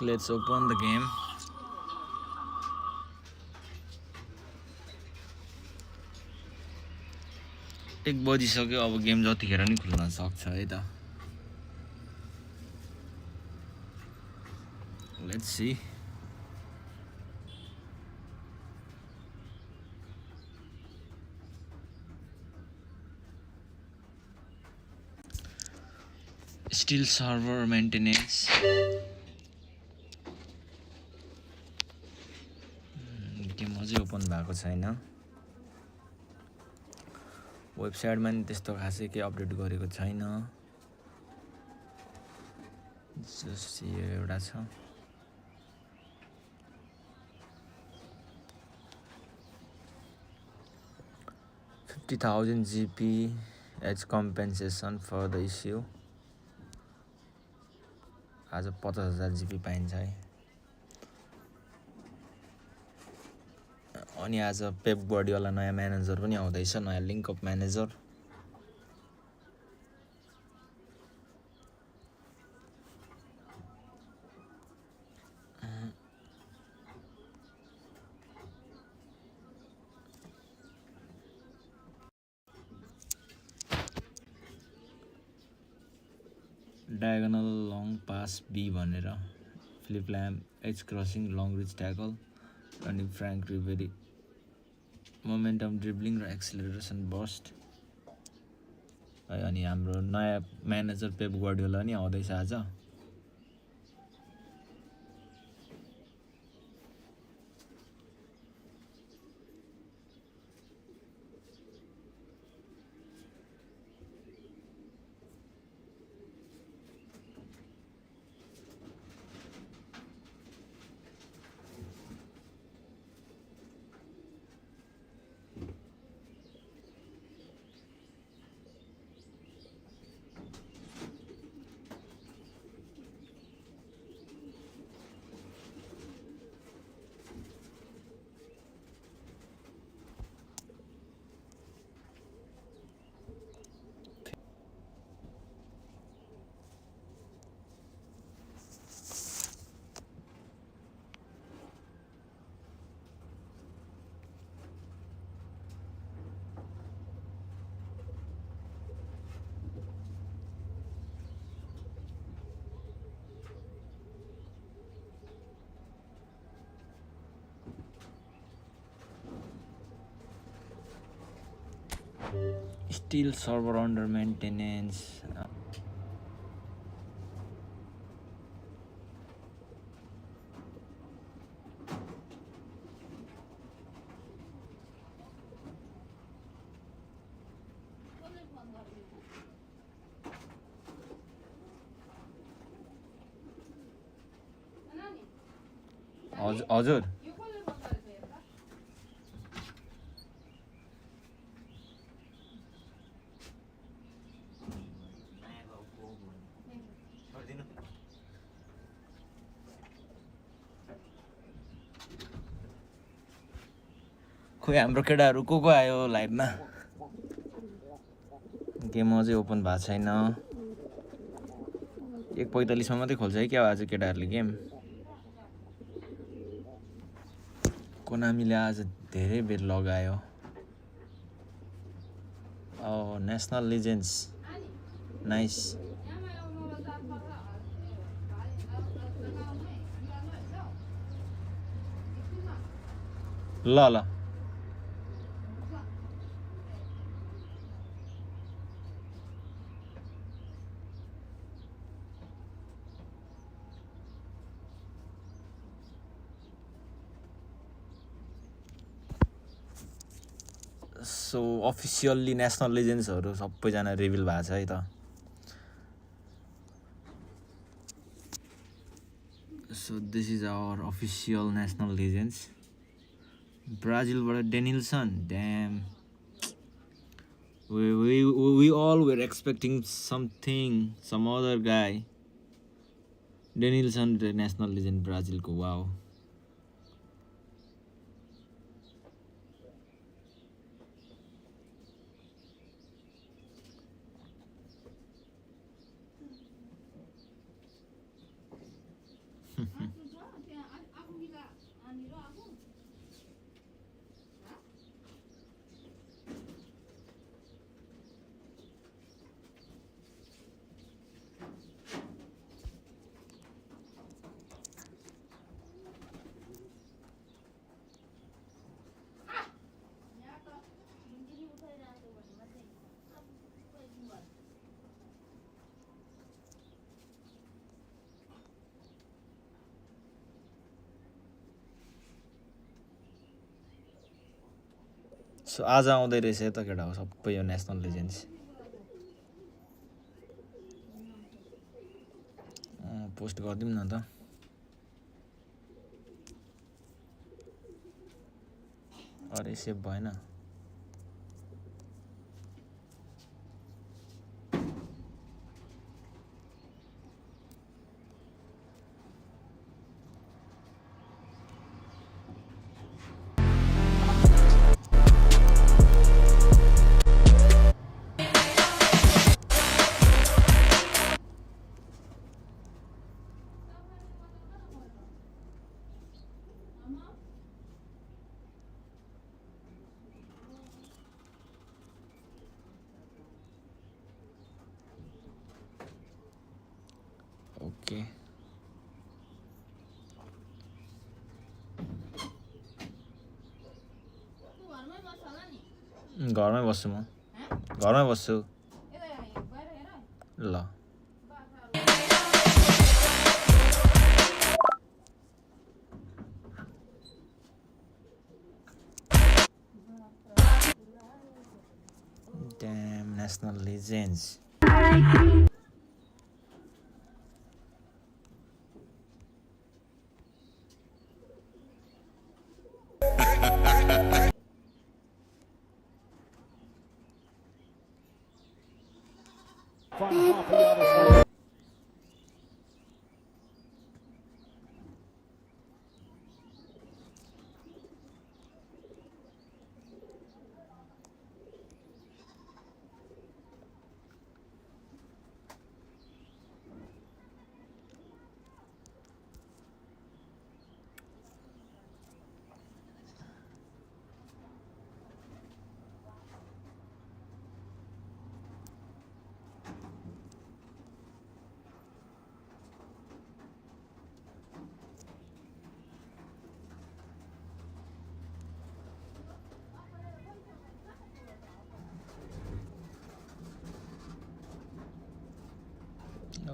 Let's open the game. एक बजिसक्यो अब गेम जतिखेर नि खुल्न सक्छ है त Let's see. Still server maintenance. Game अझै ओपन भएको छैन वेबसाइटमा नि त्यस्तो खासै के अपडेट गरेको छैन जस्ट यो एउटा छ $50,000 GP as compensation for the issue आज 50,000 GP पाइन्छ है अनि आज पेप गार्डियोला नयाँ म्यानेजर पनि आउँदैछ नयाँ link up manager diagonal long pass B भनेर Philipp Lahm edge crossing long reach tackle अनि फ्र्याङ्क रिबेरी मोमेन्टम ड्रिब्लिङ र एक्सेलरेसन बस्ट है अनि हाम्रो नयाँ म्यानेजर पेप गार्डियोला नि आउँदैछ आज Still server under maintenance. हजुर खोइ हाम्रो केटाहरु को आयो लाइभमा गेम अझै ओपन भएको छैन 1:45 मा मात्रै खोल्छ है क्या आज केटाहरुले गेम कोनामीले आज धेरै बेर लगायो Oh, national legends. Nice. ल ल सो अफिसियल्ली नेसनल लेजेन्ड्सहरू सबैजना रिभिल भएको छ है त so this is our official national legends ब्राजिलबाट Denilson damn we all were expecting something some other guy Denilson the national legend ब्राजिलको वाओ सो आज आउँदै रहेछ त केटा हो सबै यो नेसनल लेजेन्ड्स पोस्ट गरिदिउँ न त अरे सेभ भएन ओके घरमै बस्छु म घरमै बस्छु ल Damn, national legends.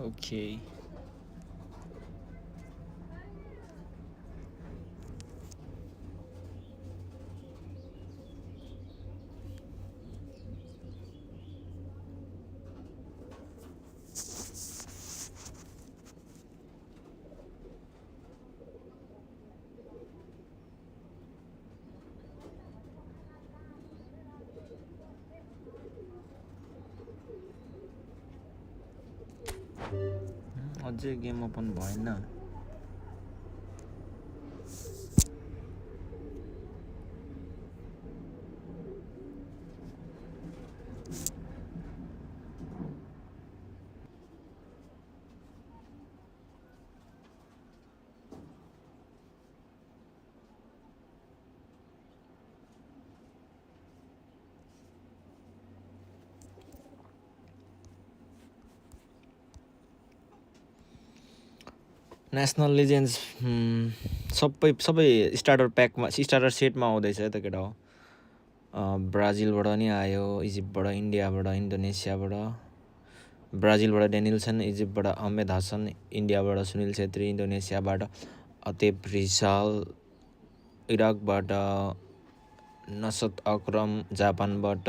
Okay. अझै गेम ओपन भएन नेसनल लिजेन्ड्स सबै सबै स्टार्टर सेटमा आउँदैछ त केटा हो। ब्राजिलबाट नि आयो, इजिप्टबाट, इन्डियाबाट, इन्डोनेसियाबाट। ब्राजिलबाट डेनिल्सन, इजिप्टबाट अहमेद हसन, इन्डियाबाट सुनिल छेत्री, इन्डोनेसियाबाट अतेब रिसाल, इराकबाट नसत अक्रम, जापानबाट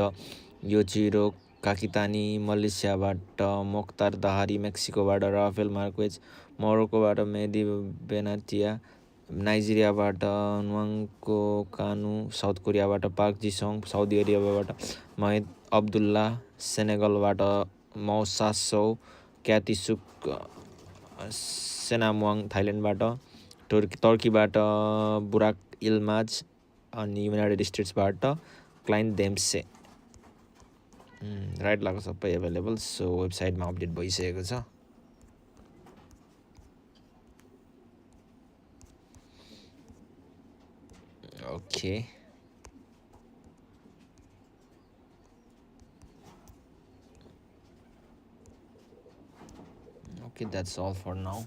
योचिरो काकितानी, मलेसियाबाट मोख्तार दहारी, मेक्सिकोबाट राफेल मार्क्वेज, मोरोक्कोबाट मेहदी बेनाटिया, नाइजेरियाबाट न्वाङ्को कानु, साउथ कोरियाबाट पार्क जिसोङ, साउदी अरेबियाबाट महिद अब्दुल्ला, सेनेगलबाट मौसासौ क्यातिसुक सेनामुवाङ, थाइल्यान्डबाट टर्कीबाट बुराक इल्माज, अनि युनाइटेड स्टेट्सबाट क्लाइन्ट देम्से। राइट लाग्यो सबै एभाइलेबल। सो वेबसाइटमा अपडेट भइसकेको छ। Okay, that's all for now.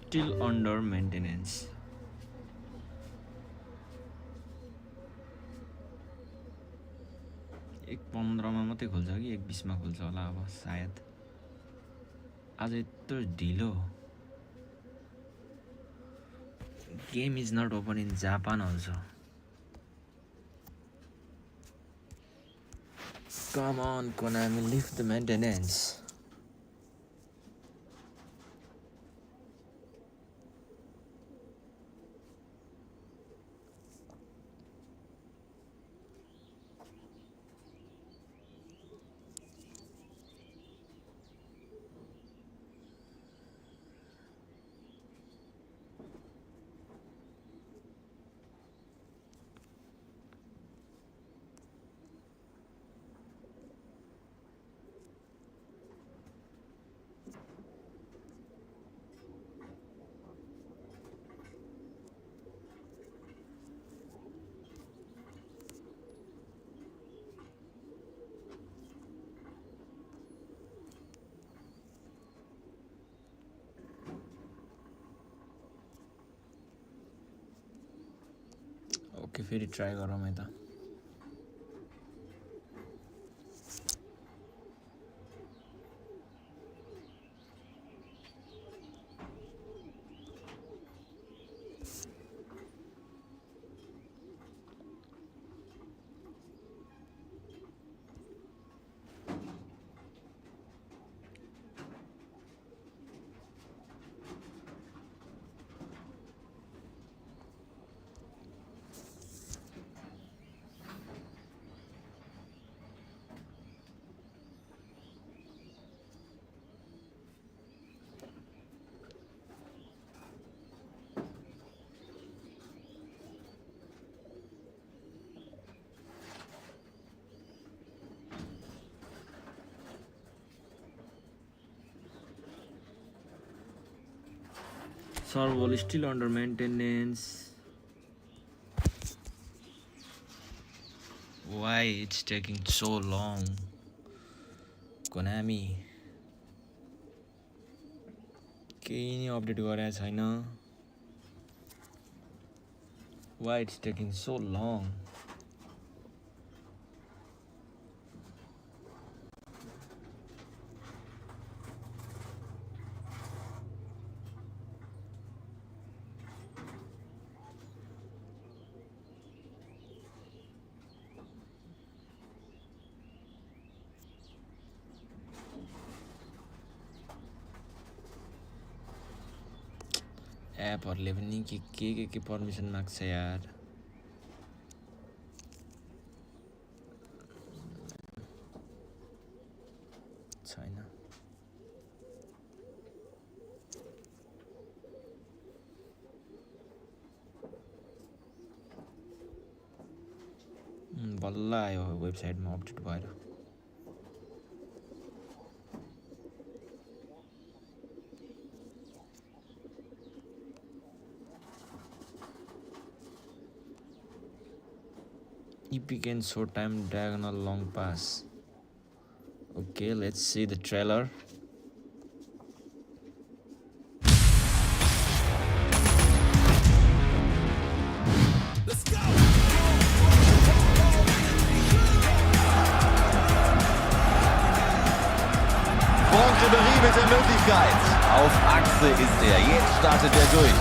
Still under maintenance. एक 15मा मात्रै खोल्छ कि 1:20मा खोल्छ होला अब सायद। आज यत्रो ढिलो। Game is not open in Japan also. Come on, Konami, lift the maintenance. Okay, फेरि ट्राई गरौँ है त। Server still under maintenance. Why it's taking so long? Konami केही नि अपडेट गरेको छैन. Why it's taking so long? एपहरुले पनि के पर्मिसन माग्छ यार. छैन. बल्ल आयो वेबसाइटमा अपडेट भएर epic and short time diagonal long pass. Okay, let's see the trailer. Let's go! Franck Ribéry mit der Möglichkeit. Auf Achse ist er. Jetzt startet er durch.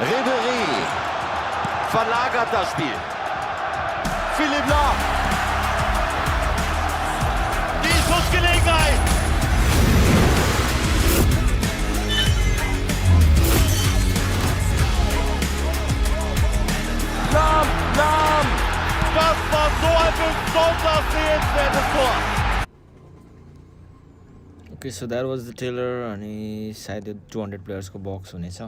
Ribéry verlagert das Spiel. Philipp Lahm. Die Schussgelegenheit. Lahm. Das war so ein besonders sehenswertes Tor. Okay, so that was the trailer अनि सायद 200 players को box हुनेछ.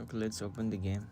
Okay, let's open the game.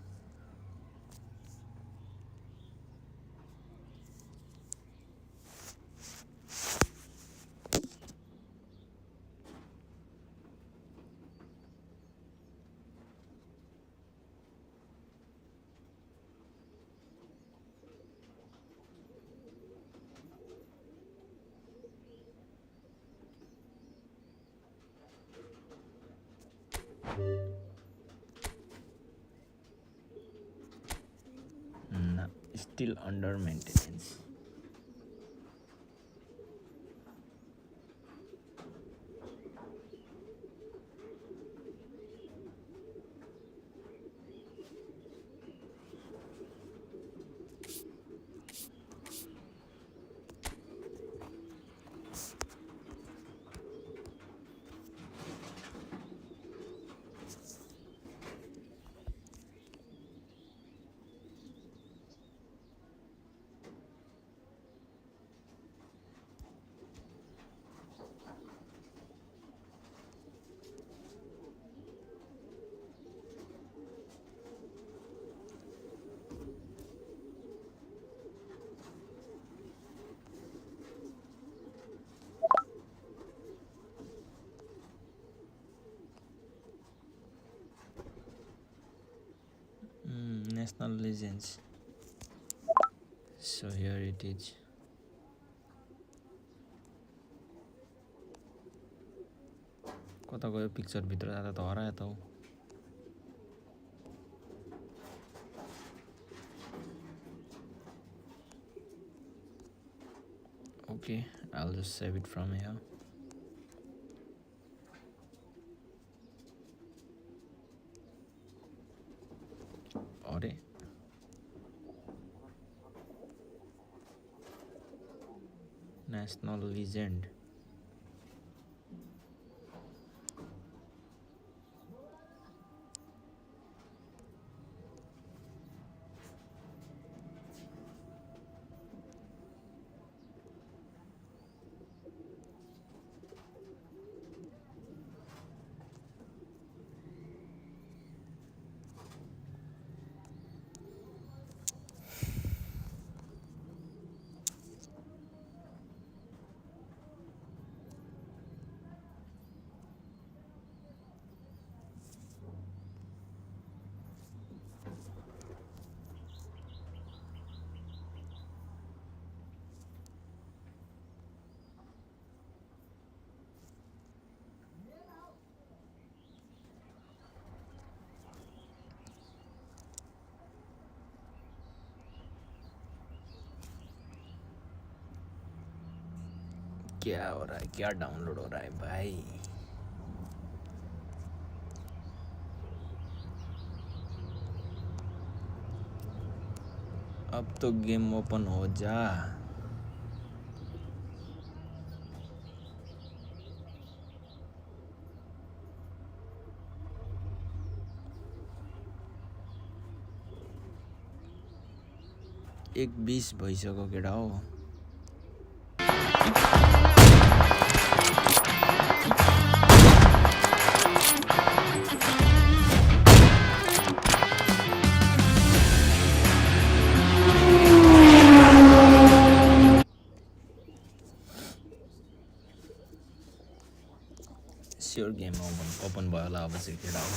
No, still under maintenance. National legends. So here it is. कता गयो picture भित्र जाँदा त हरायो त. Okay, I'll just save it from here. अरे national legend. क्या हो रहा है, क्या डाउनलोड हो रहा है भाई. अब तो गेम ओपन हो जा. 1:20 भइसक्यो केटा हो स्योर गेम ओपन भयो होला अब चाहिँ केटा हो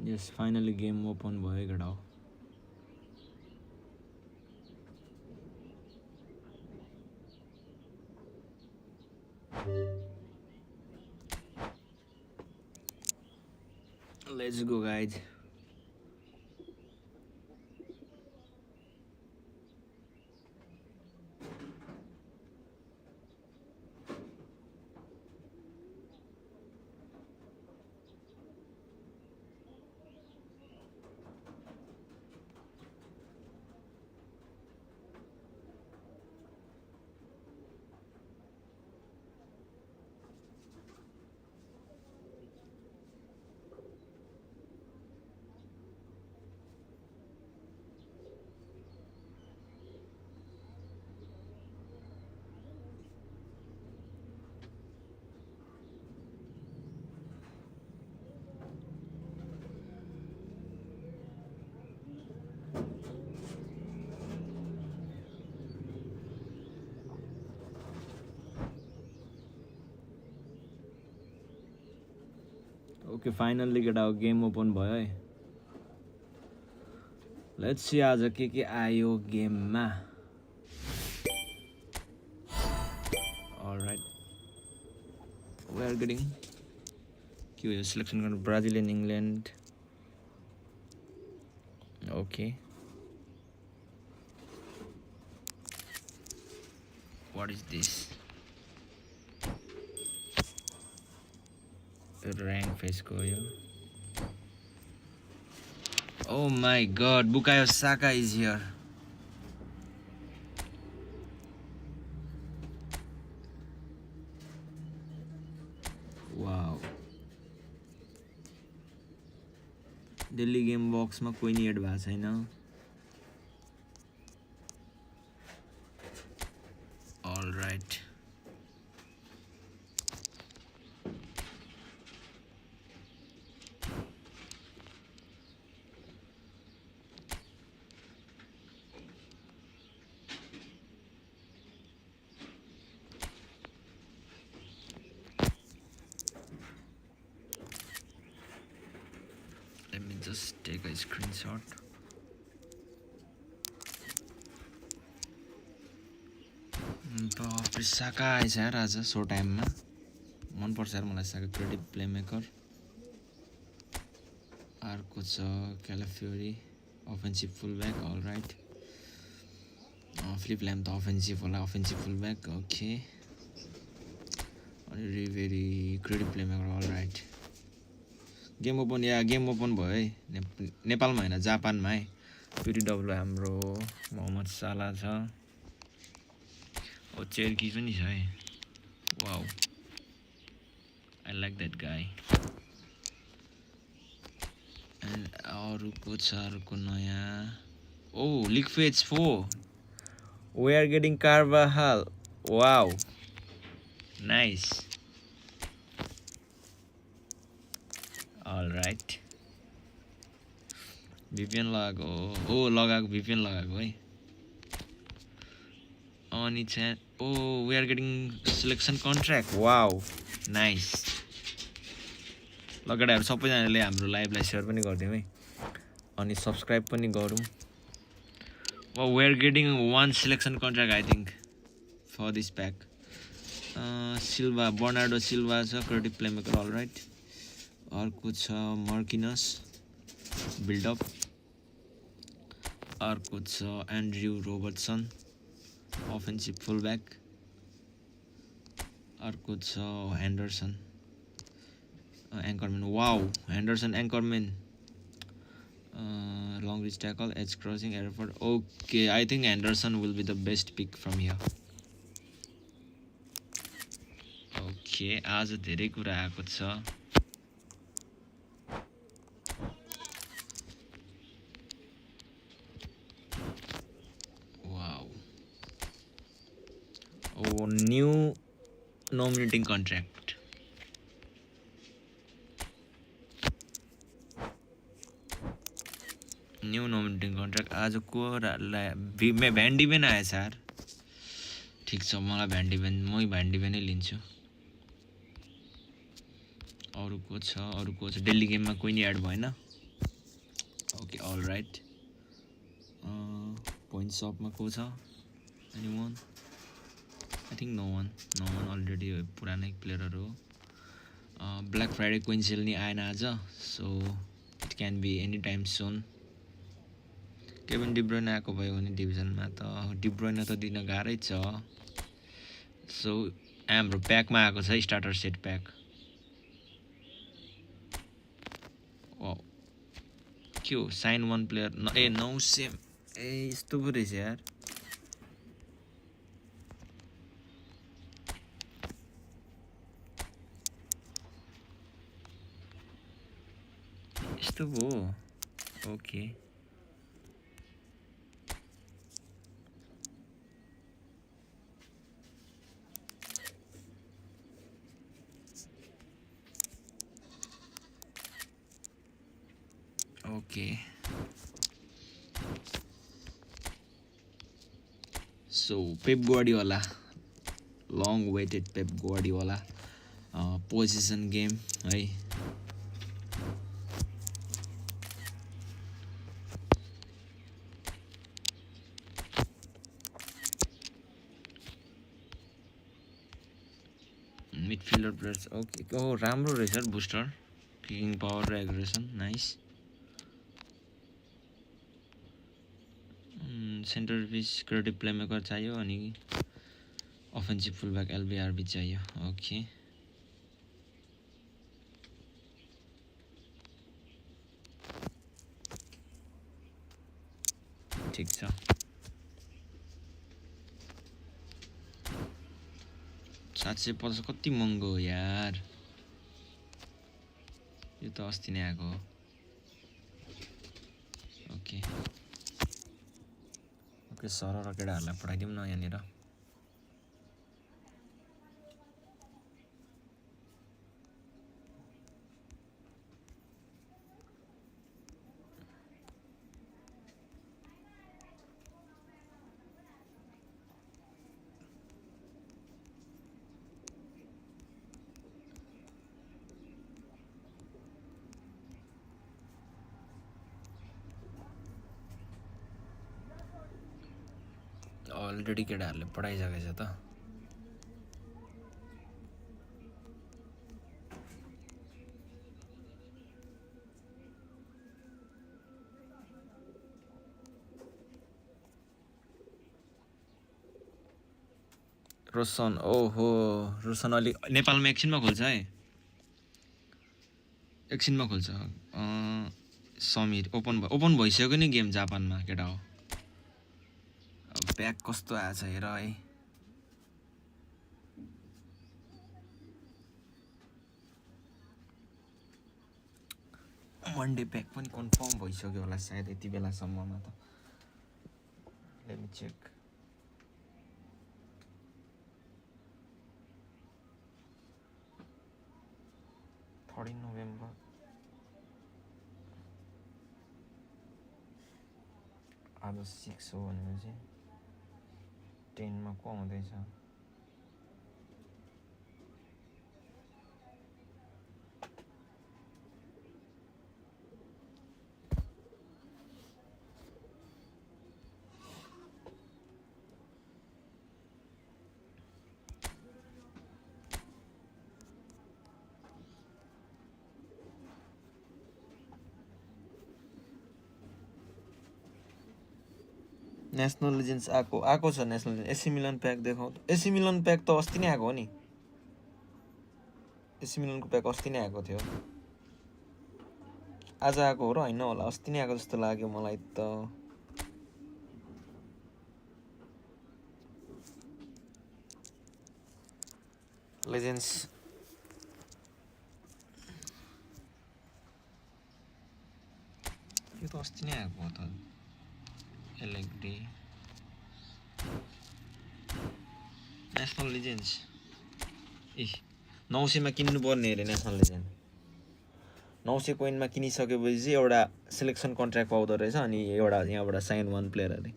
Yes, finally game open भयो केटा हो Let's go guys Okay, finally केटा हो गेम ओपन भयो है Let's see आज के आयो गेममा Alright We are getting के हो सिलेक्सन गर्नु Brazil and England Okay What is this Rank face ko yo Oh my god Bukayo Saka is here Wow Delhi game box ma koi nahi add bhako chaina All right Let me just take a screenshot. Saka आएछ यार आज so टाइममा मन पर्छ यार मलाई साका creative playmaker अर्को छ Calafiori offensive fullback alright Philipp Lahm त अफेन्सिभ होला अफेन्सिभ फुलब्याक ओके अनि रिभेरी creative playmaker alright game open भयो है नेपालमा हैन जापानमा है पिडब्ल्यू हाम्रो मोहम्मद साला छ ओ चेर्की पनि छ है wow I like that guy and अर्को नयाँ oh league phase 4 we are getting Carvajal wow nice alright VPN लगाएको VPN लगाएको है अनि चाहिँ we are getting selection contract wow nice लगाडाहरू सबैजनाले हाम्रो लाइभलाई शेयर पनि गरिदिउँ है अनि सब्स्क्राइब पनि गरौँ wow we are getting one selection contract I think for this pack Silva Bernardo Silva छ क्रिएटिभ प्लेमेकर अलराइट अर्को छ मार्किनस बिल्डअप अर्को छ एन्ड्रयू रोबर्टसन अफेन्सिभ फुलब्याक। अर्को छ Henderson anchorman. Wow, Henderson anchorman, long reach tackle, edge crossing, Hereford. Okay, I think Anderson will be the best pick from here. Okay, आज धेरै कुरा आएको छ। Wow. Oh, new nominating contract. New nominating contract आजको Van de Ven आएछ यार। ठिक छ, मलाई भ्यान्डिभेन, मै भ्यान्डिभेनै लिन्छु। अरूको छ डेली गेममा कोही नि एड भएन। Okay, all right. पोइन्ट सपमा को छ? Anyone? I think no one already पुरानै प्लेयरहरू हो। ब्ल्याक फ्राइडे क्विन्सेल नि आएन आज, so it can be any time soon. Kevin De Bruyne आएको भयो भने डिभिजनमा त डिब्रोइन त दिन गाह्रै छ। सो हाम्रो प्याकमा आएको छ स्टार्टर सेट प्याक। के हो साइन वान प्लेयर नौ सेम। यस्तो पो रहेछ यार। यस्तो पो हो। Okay, okay, so Pep Guardiola, long waited Pep Guardiola position game है। Midfielder players okay. ओ राम्रो रहेछ बुस्टर, किकिङ पावर र aggression, nice. Centre piece creative playmaker चाहियो अनि अफेन्सिभ फुलब्याक एलबिआरबी चाहियो। ओके, ठिक छ। $750 कति महँगो हो यार। यो त अस्ति नै आएको हो। ओके ओके, सर र केटाहरूलाई पठाइदिउँ न यहाँनिर। अलरेडी केटाहरूले पढाइसकेछ त। रोशन, ओहो रोशन अलि नेपालमा एकछिनमा खोल्छ है, एकछिनमा खोल्छ। समीर ओपन भइसक्यो नि गेम जापानमा, केटा हो। ब्याक कस्तो आएछ हेर है। वान डे ब्याक पनि कन्फर्म भइसक्यो होला सायद यति बेलासम्ममा त। Let me check. नोभेम्बर आज 6 हो भनेपछि 10 मा को आउँदैछ? नेसनल लिजेन्ड्स आएको छ नेसनल लिजेन्ड एसी मिलन प्याक देखाउँ एसी मिलन प्याक त अस्ति नै आएको हो नि एसी मिलनको प्याक अस्ति नै आएको थियो आज आएको हो र होइन होला अस्ति नै आएको जस्तो लाग्यो मलाई त लेजेन्ड्स यो त अस्ति नै आएको हो त एलेक्डी नेसनल लिजेन्ड्स 900 किन्नु पर्ने अरे नेसनल लिजेन्ड 900 कोइनमा किनिसकेपछि एउटा सिलेक्सन कन्ट्र्याक्ट पाउँदो रहेछ अनि एउटा यहाँबाट साइन 1 प्लेयर अरे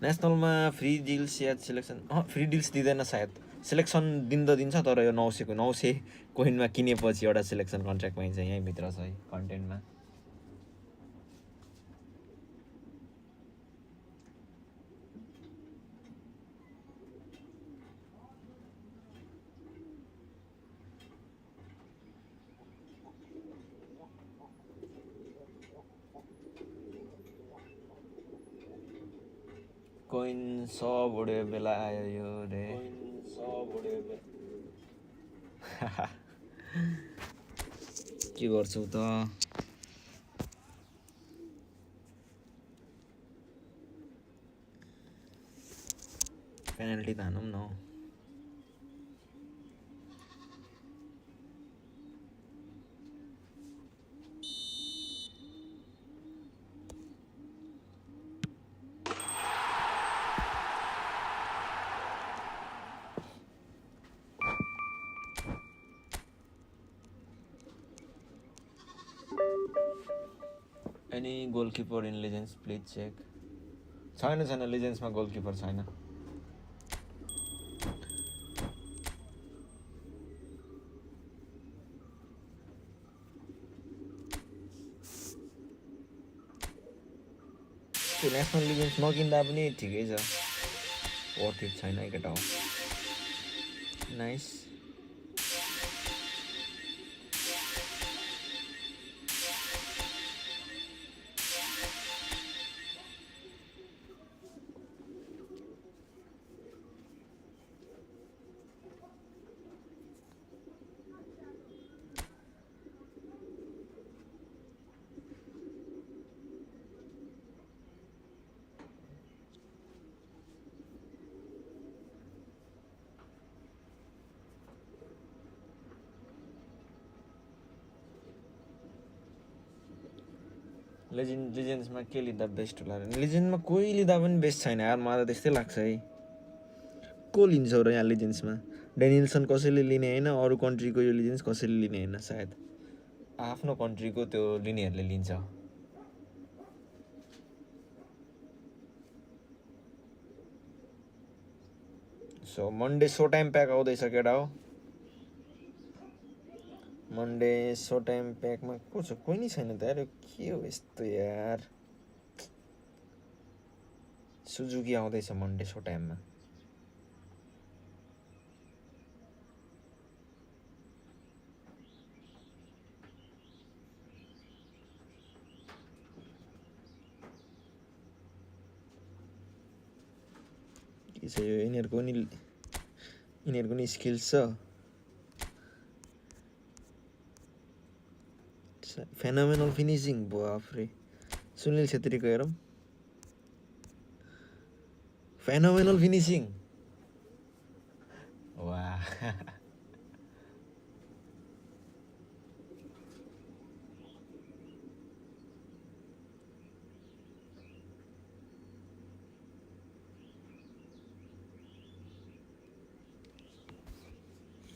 नेसनलमा फ्री डिल्स या सिलेक्सन फ्री डिल्स दिँदैन सायद सिलेक्सन दिन्छ तर यो 900 कोइनमा किनेपछि एउटा सिलेक्सन कन्ट्र्याक्ट पाइन्छ यहीँभित्र छ है कन्टेन्टमा कोइन सब उड्यो बेला आयो यो रे के गर्छौ त पेनल्टी त हानौँ न Any goalkeeper in Legends, please check. छैन Legendsमा गोलकिपर छैन त्यो नेसनल लिजेन्ड्स नकिन्दा पनि ठिकै छ वर्थ इट छैन केटा हो नाइस लिजेन्ड्समा के लिँदा बेस्ट होला लिजेन्डमा कोही लिँदा पनि बेस्ट छैन यार मलाई त्यस्तै लाग्छ है को लिन्छ र यहाँ लिजेन्ड्समा डेनिल्सन कसैले लिने होइन अरू कन्ट्रीको यो लिजेन्ड्स कसैले लिने होइन सायद आफ्नो कन्ट्रीको त्यो लिनेहरूले लिन्छ so Monday so time pack आउँदैछ केटा हो मन्डे सो टाइम प्याकमा को छ कोही नै छैन त यार के हो यस्तो यार सुजुकी आउँदैछ मन्डे सो टाइममा के छ यो यिनीहरूको नि स्किल्स छ फेनोमेनल फिनिसिङ बाफरे सुनिल छेत्रीको हेरौँ फेनोमेनल फिनिसिङ वाह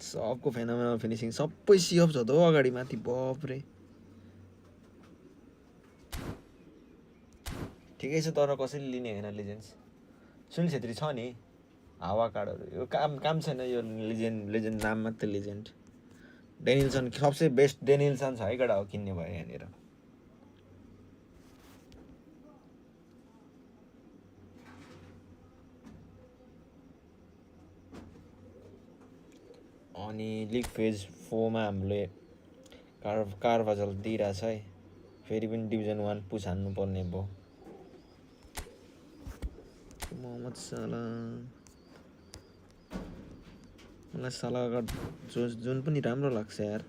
सबको फेनोमेनल फिनिसिङ सबै सिअप छ त हो अगाडि माथि बाफरे ठिकै छ तर कसैले लिने होइन लिजेन्ड्स सुनिल छेत्री छ नि हावा कार्डहरू यो काम छैन यो लिजेन्ड नाम मात्रै लिजेन्ड डेनिल्सन सबसे बेस्ट डेनिल्सन छ है केटा हो किन्ने भयो यहाँनिर अनि लिग फेज 4 मा हामीले कारभाजल दिइरहेछ है फेरि पनि डिभिजन 1 पुस हान्नुपर्ने भयो मोहम्मद साला मलाई सालाका जुन पनि राम्रो लाग्छ यार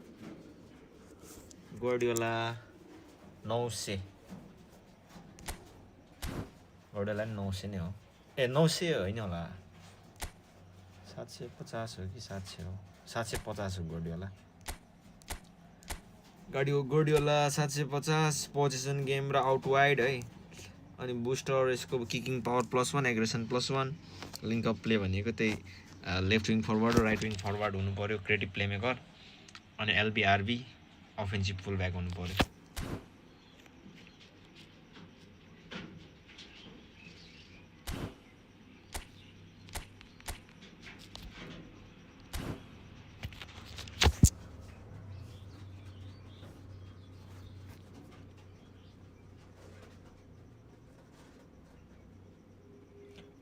गार्डियोला 900 गार्डियोला 900 नै हो 900 होइन होला 750 हो कि 700 हो 750 हो गार्डियोला 750 पोजिसन गेम र आउट वाइड है अनि बुस्टर यसको kicking power +1 aggression +1 link up play भनेको त्यही लेफ्ट विङ फरवर्ड र राइट विङ फरवर्ड हुनु पर्यो क्रिएटिभ प्लेमेकर अनि एलबीआरबी अफेन्सिभ फुल ब्याक हुनु पर्यो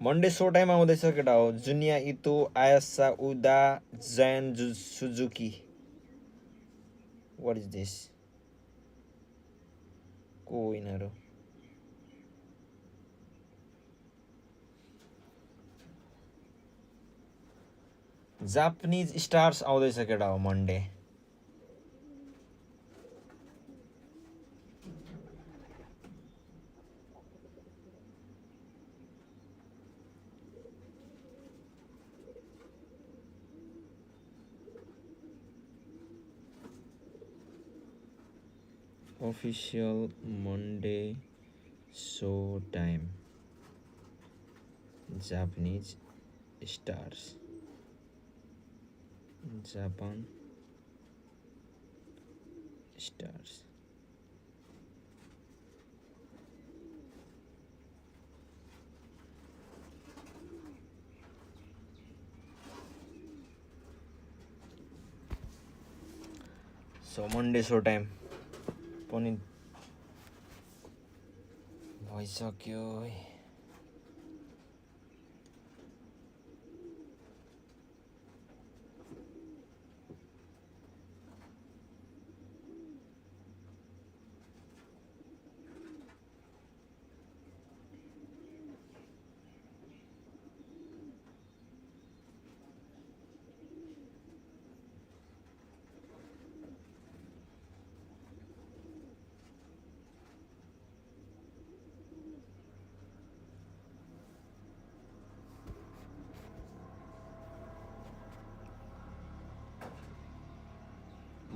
मन्डे सो टाइम आउँदैछ केटा हो जुनिया Ito Ayase Ueda Zion Suzuki what is this को यिनीहरू जापानिज स्टार्स आउँदैछ केटा हो Monday official Monday show time Japanese stars Japan stars so Monday show time पनि भइसक्यो है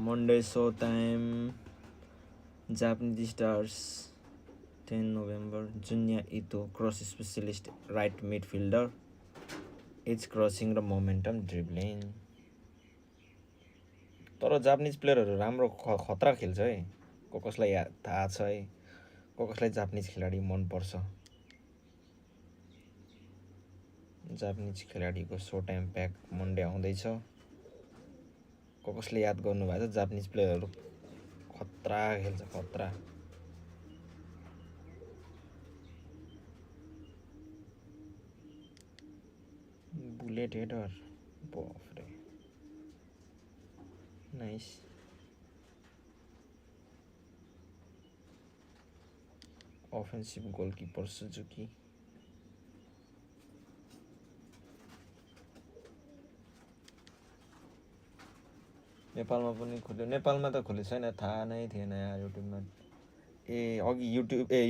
Monday show time Japanese stars 10 November Junya Ito cross specialist right midfielder edge crossing र momentum dribbling तर Japanese प्लेयरहरू राम्रो खतरा खेल्छ है कसलाई थाहा छ है कसलाई जापानिज खेलाडी मन पर्छ जापानिज खेलाडीको सो टाइम प्याक मन्डे आउँदैछ कसले याद गर्नुभएको छ जापानिज प्लेयरहरू खतरा खेल्छ खतरा बुलेट हेडर बाफरे नाइस अफेन्सिभ गोलकिपर सुजुकी नेपालमा पनि खुल्यो नेपालमा त खुलेको छैन थाहा नै थिएन यार युट्युबमा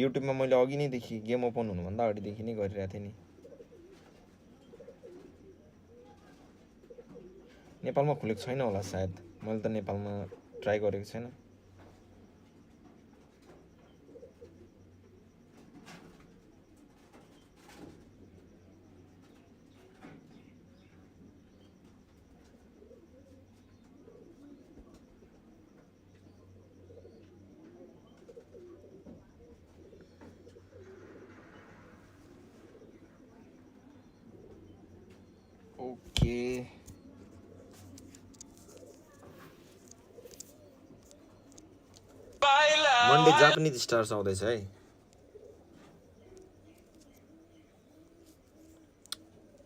युट्युबमा मैले अघि नै देखि गेम ओपन हुनुभन्दा अगाडिदेखि नै गरिरहेको थिएँ नि नेपालमा खुलेको छैन होला सायद मैले त नेपालमा ट्राई गरेको छैन ओके मन्डे जापानिज स्टार्स आउँदैछ है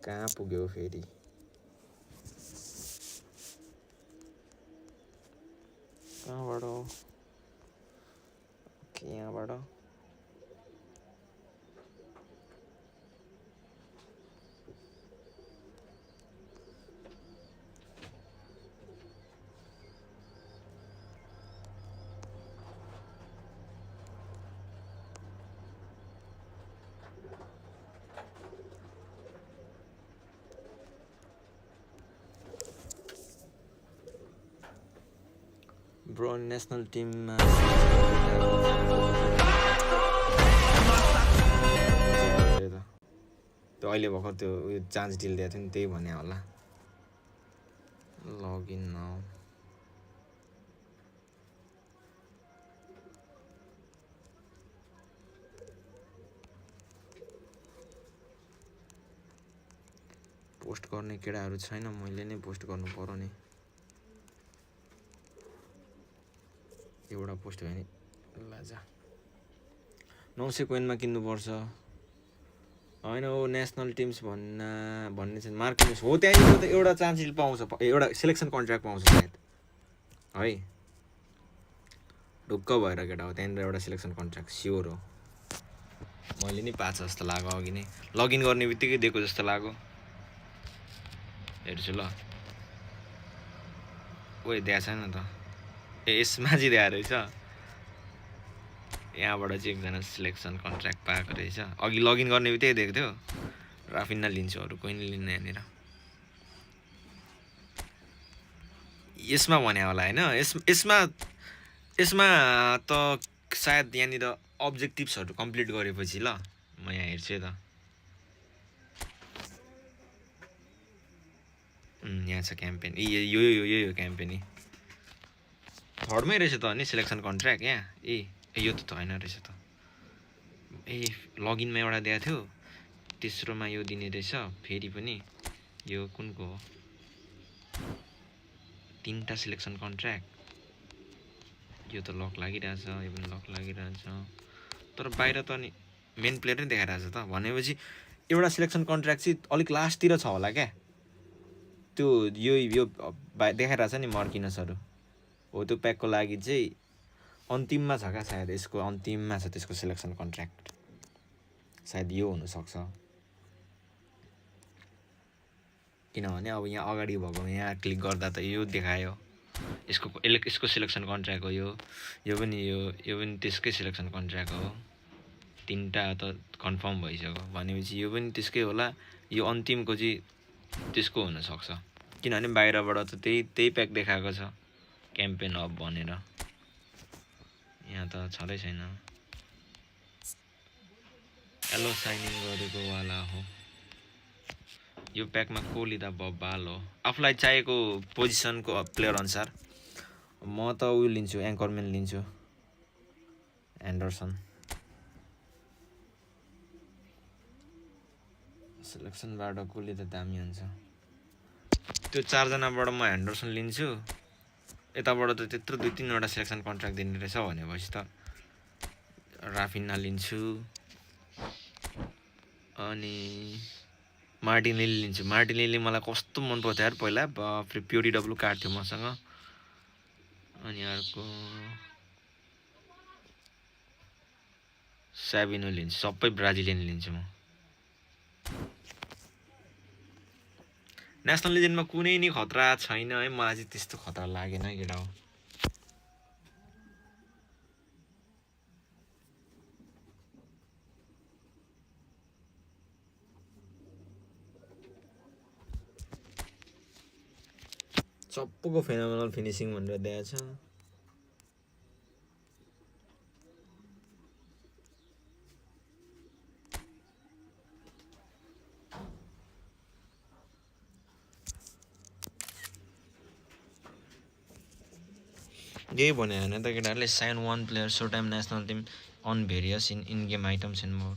कहाँ पुग्यो फेरि कहाँबाट यहाँबाट ब्रो नेसनल टिममा त्यो अहिले भर्खर त्यो उयो चान्स डिल दिएको थियो नि त्यही भने होला लगइन नाउ पोस्ट गर्ने केटाहरू छैन मैले नै पोस्ट गर्नु पर्यो नि एउटा पोस्ट भयो नि लाजा 900 कोइनमा किन्नुपर्छ होइन हो नेसनल टिम्स भन्ने चाहिँ मार्किनेस हो त्यहाँनिर त एउटा चान्स पाउँछ एउटा सेलेक्सन कन्ट्र्याक्ट पाउँछ सायद है ढुक्क भएर केटा हो त्यहाँनिर एउटा सेलेक्सन कन्ट्र्याक्ट स्योर हो मैले नि पाएको जस्तो लाग्यो अघि नै लगइन गर्ने बित्तिकै दिएको जस्तो लाग्यो हेर्छु ल ओए दिएको छैन त ए यसमा चाहिँ दिएको रहेछ यहाँबाट चाहिँ एकजना सिलेक्सन कन्ट्र्याक्ट पाएको रहेछ अघि लगइन गर्ने बित्तिकै दिएको थियो राफिन्ना लिन्छु अरू कोही नि लिन्न यहाँनिर यसमा भने होला होइन यसमा त सायद यहाँनिर अब्जेक्टिभ्सहरू कम्प्लिट गरेपछि ल म यहाँ हेर्छु है त यहाँ छ क्याम्पेन यो क्याम्पेन थर्डमै रहेछ त अनि सिलेक्सन कन्ट्र्याक्ट यहाँ यो त होइन रहेछ त लगइनमा एउटा दिएको थियो तेस्रोमा यो दिने रहेछ फेरि पनि यो कुनको हो 3टा सिलेक्सन कन्ट्र्याक्ट यो त लक लागिरहेछ यो पनि लक लागिरहेछ तर बाहिर त अनि मेन प्लेयर नै देखाइरहेछ त भनेपछि एउटा सिलेक्सन कन्ट्र्याक्ट चाहिँ अलिक लास्टतिर छ होला क्या त्यो यो देखाइरहेछ नि मार्किनसहरू हो त्यो प्याकको लागि चाहिँ अन्तिममा छ क्या सायद यसको अन्तिममा छ त्यसको सिलेक्सन कन्ट्र्याक्ट सायद यो हुनसक्छ किनभने अब यहाँ अगाडि भएको यहाँ क्लिक गर्दा त यो देखायो यसको सिलेक्सन कन्ट्र्याक्ट हो यो पनि त्यसकै सिलेक्सन कन्ट्र्याक्ट हो 3टा त कन्फर्म भइसक्यो भनेपछि यो पनि त्यसकै होला यो अन्तिमको चाहिँ त्यसको हुनसक्छ किनभने बाहिरबाट त त्यही प्याक देखाएको छ क्याम्पेन अफ भनेर यहाँ त छँदै छैन एलो साइनिङ गरेको वाला हो यो प्याकमा को लिँदा बब्बाल हो आफूलाई चाहिएको पोजिसनको प्लेयर अनुसार म त उयो लिन्छु एङ्करम्यान लिन्छु एन्डरसन सिलेक्सनबाट को लिँदा दामी हुन्छ त्यो 4जनाबाट म एन्डरसन लिन्छु यताबाट त त्यत्रो 2-3वटा सिलेक्सन कन्ट्र्याक्ट दिने रहेछ भनेपछि त राफिन्ना लिन्छु अनि मार्टिनेली लिन्छु मार्टिनेली मलाई कस्तो मन पर्थ्यो यार पहिला बाफरे PODW कार्ड थियो मसँग अनि अर्को साबिनो लिन्छु सबै ब्राजिलियन लिन्छु म नेसनल लिजेन्डमा कुनै नि खतरा छैन है मलाई चाहिँ त्यस्तो खतरा लागेन केटा हो सबैको फेनोमेनल फिनिसिङ भनेर दिएको छ यही भने होइन त केटाहरूले sign 1 player so time national team on various in game items and more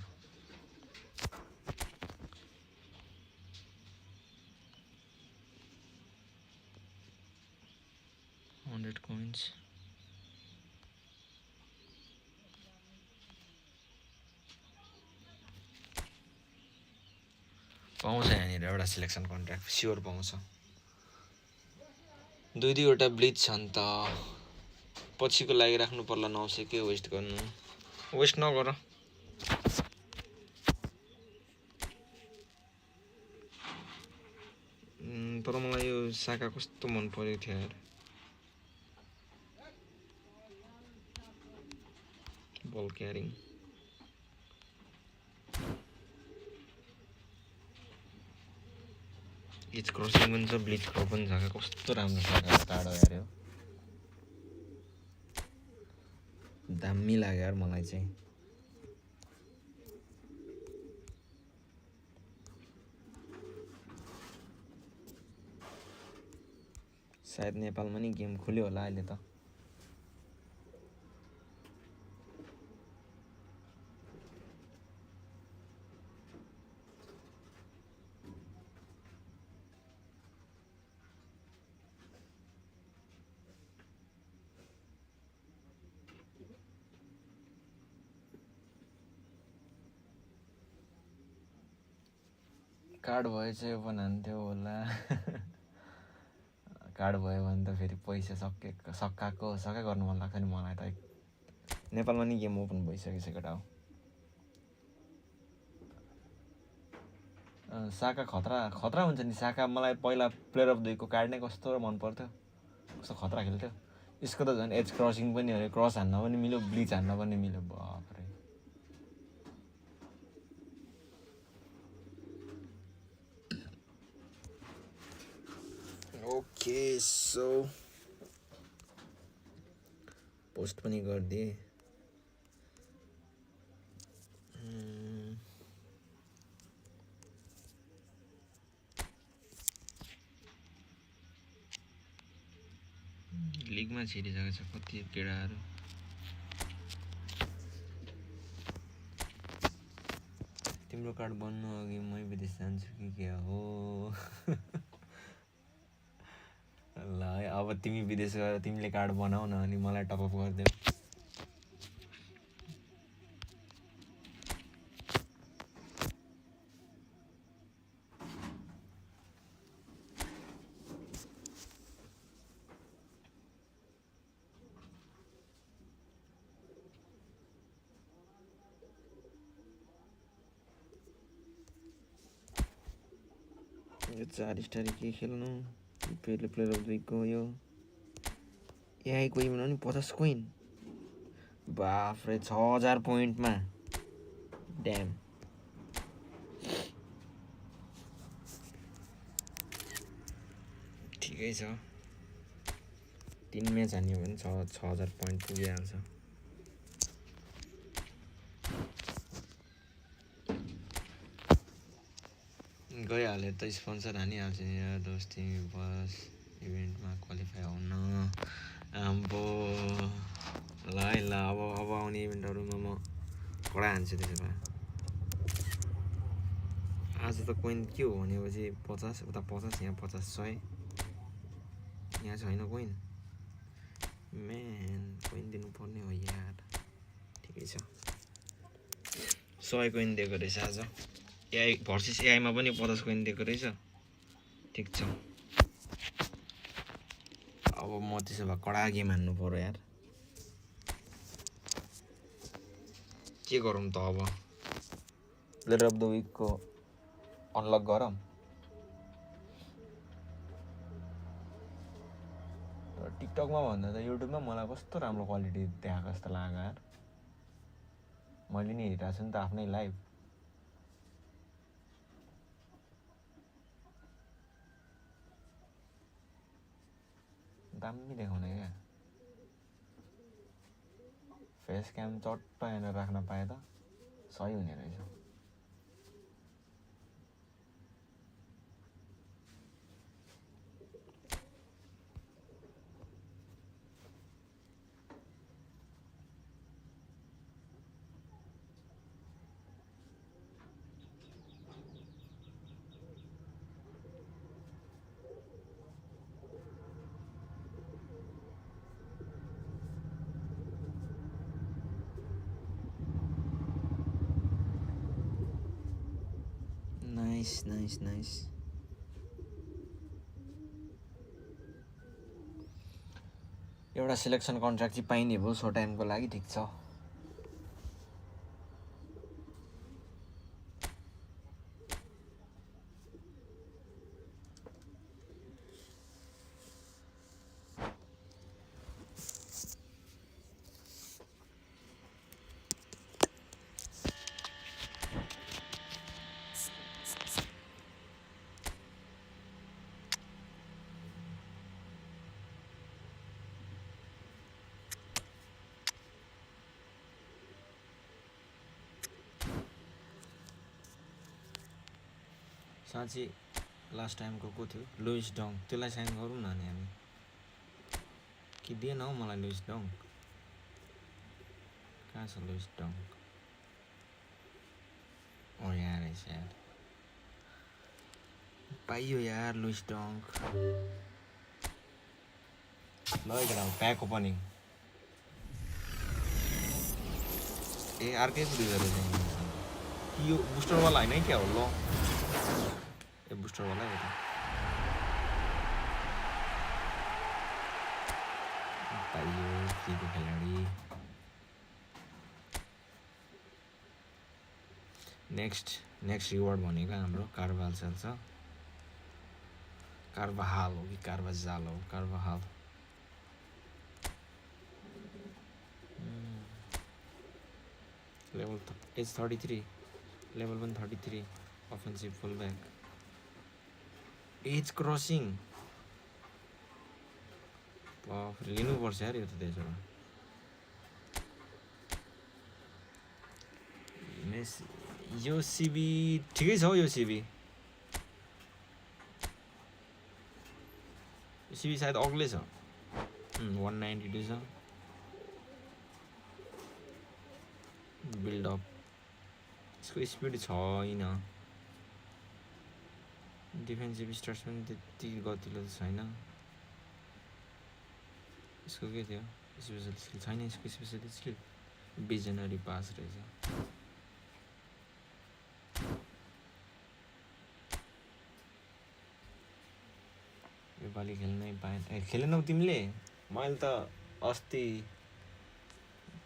coins पाउँछ यहाँनिर एउटा सिलेक्सन कन्ट्र्याक्ट स्योर पाउँछ 2-2वटा ब्लिच छ नि त पछिको लागि राख्नु पर्ला 900 के वेस्ट गर्नु वेस्ट नगर तर मलाई यो साका कस्तो मन परेको थियो यार बल क्यारिङ एज क्रसिङ पनि छ ब्लिच क्रप पनि छ कस्तो राम्रो साका टाढो हेर्यो दामी लाग्यो यार मलाई चाहिँ। सायद नेपालमा नि गेम खुल्यो होला अहिले त। कार्ड भए चाहिँ ओपन हान्थ्यो होला। कार्ड भयो भने त फेरि पैसा सक्का गर्नु मन लाग्छ नि मलाई त। नेपालमा नि गेम ओपन भइसकेछ केटा हो। साका खतरा हुन्छ नि। साका मलाई पहिला प्लेयर अफ द विकको कार्ड नै कस्तो मन पर्थ्यो, कस्तो खतरा खेल्थ्यो। यसको त झन् एज क्रसिङ पनि अरे, क्रस हान्न पनि मिल्यो, ब्लिच हान्न पनि मिल्यो। बाफरे। ओके सो पोस्ट पनि गरिदिएँ। लिगमा छिरिसकेको छ कति केटाहरू। तिम्रो कार्ड बन्नु अघि मै विदेश जान्छु कि के हो। ल अब तिमी विदेश गएर तिमीले कार्ड बनाऊ न, अनि मलाई टपअप गरिदेऊ। यो 4 स्टार के खेल्नु। प्लेयर अफ द विकको यो एआई कोइन पनि 50 कोइन। बाफरे 6000 पोइन्टमा। ड्याम। ठिकै छ। 3 म्याच हान्यो भने 6000 पोइन्ट पुगिहाल्छ। गइहाल्यो त स्पोन्सर हानिहाल्छ नि यार दोस्त। तिमी बस इभेन्टमा क्वालिफाई हुन। आम्बो ल है ल। अब आउने इभेन्टहरूमा म कडा हान्छु त्यसो भए। आज त कोइन के हो भनेपछि 50 उता 50 यहाँ 50 100 यहाँ छैन कोइन। म्यान कोइन दिनुपर्ने हो यार। ठिकै छ 100 कोइन दिएको रहेछ आज। एआई भर्सेस एआईमा पनि 50 कोइन दिएको रहेछ। ठिक छ। अब म त्यसो भए कडा गेम हान्नु पर्यो यार। के गरौँ त अब। प्लेयर अफ द विकको अनलक गरौँ। टिकटकमा भन्दा त युट्युबमा मलाई कस्तो राम्रो क्वालिटी देखाएको जस्तो लाग्यो यार। मैले नि हेरिरहेको छु नि त आफ्नै लाइभ। दामी देखाउने क्या। फेस क्याम चट्ट हेरेर राख्न पाए त सही हुने रहेछ। नाइस। एउटा सिलेक्सन कन्ट्र्याक्ट चाहिँ पाइने भयो सो टाइमको लागि। ठिक छ। साँच्ची लास्ट टाइमको को थियो लुइस डङ त्यसलाई साइन गरौँ न अनि हामी कि दिएन हौ मलाई लुइस डङ कहाँ छ लुइस डङ ओ यार रहेछ यार पाइयो यार लुइस डङ ल एकरा प्याक ओपनिङ ए अर्कै पुऱ्यो रहेछ कि यो बुस्टरवाला होइन क्या हो ल ए बुस्टरवाला हो त पाइयो फ्रीको खेलाडी नेक्स्ट रिवार्ड भनेको हाम्रो कार्भाल छ कार्भाहाल हो कि कार्भाजाल हो कार्भाहाल लेभल एज 33 लेभल पनि 33 अफेन्सिभ फुलब्याक एज क्रसिङ लिनुपर्छ यार यो त त्यसो भए यो सिबी ठिकै छ हौ यो सिबी सायद अग्लै छ 192 छ बिल्डअप यसको स्पिड छैन डिफेन्सिभ स्टार्स पनि त्यति गतिलो त छैन यसको के थियो स्पेसल स्किल छैन यसको स्पेसल स्किल भिजनरी पास रहेछ योपालि खेल्नै पाएन खेलेनौ तिमीले मैले त अस्ति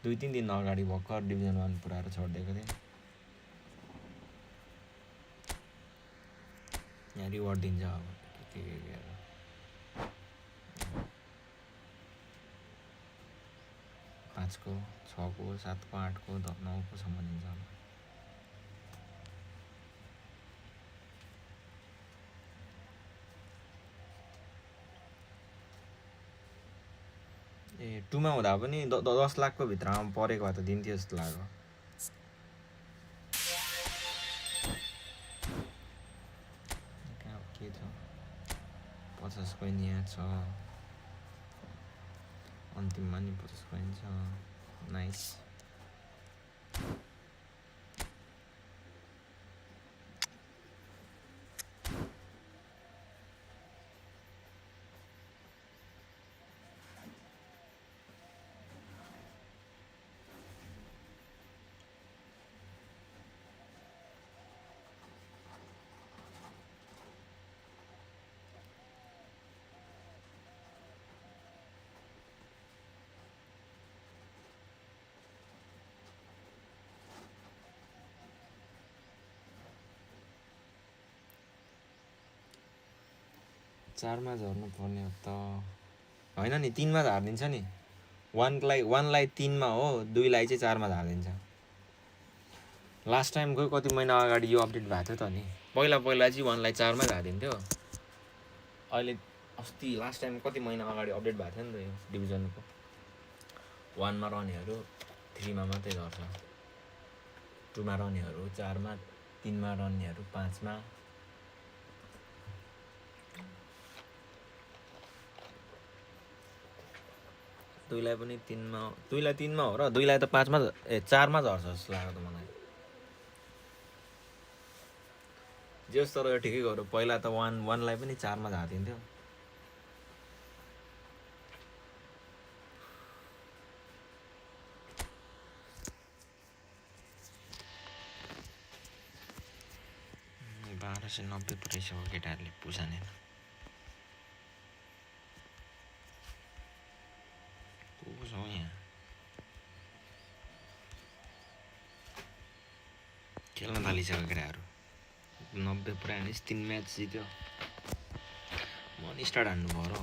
2-3 दिन अगाडि भर्खर डिभिजन 1 पुऱ्याएर छोडिदिएको थिएँ यहाँ रिवार्ड दिन्छ अब के 5 को 6 को 7 को 8 को 9 को सम्म दिन्छ अब ए 2 मा हुँदा पनि 10 लाखको भित्रमा परेको भए त दिन्थ्यो जस्तो लाग्यो के छ 50 कोइन यहाँ छ अन्तिममा नि 50 कोइन छ नाइस चारमा झर्नु पर्ने हो त होइन नि 3 मा झारिदिन्छ नि 1 लाई 3 मा हो 2 लाई चाहिँ 4 मा झारिदिन्छ लास्ट टाइम गयो कति महिना अगाडि यो अपडेट भएको थियो त नि पहिला चाहिँ 1 लाई 4 मा झारिदिन्थ्यो अहिले अस्ति लास्ट टाइम कति महिना अगाडि अपडेट भएको थियो नि त यो डिभिजनको 1 मा रहनेहरू 3 मा मात्रै झर्छ 2 मा रहनेहरू 4 मा 3 मा रहनेहरू 5 मा दुईलाई पनि 3 मा 2 लाई 3 मा हो र 2 लाई त 5 मा 4 मा झर्छ जस्तो लाग्यो त मलाई जे तर यो ठिकै गऱ्यो पहिला त 1 लाई पनि 4 मा झारिदिन्थ्यो बाह्र सय 90 पुऱ्याइसक्यो केटाहरूले पुसानेन को छ यहाँ खेल्न थालिसक्यो केटाहरू 90 पुऱ्यायो भने 3 म्याच जित्यो म नि स्टार्ट हान्नु भयो र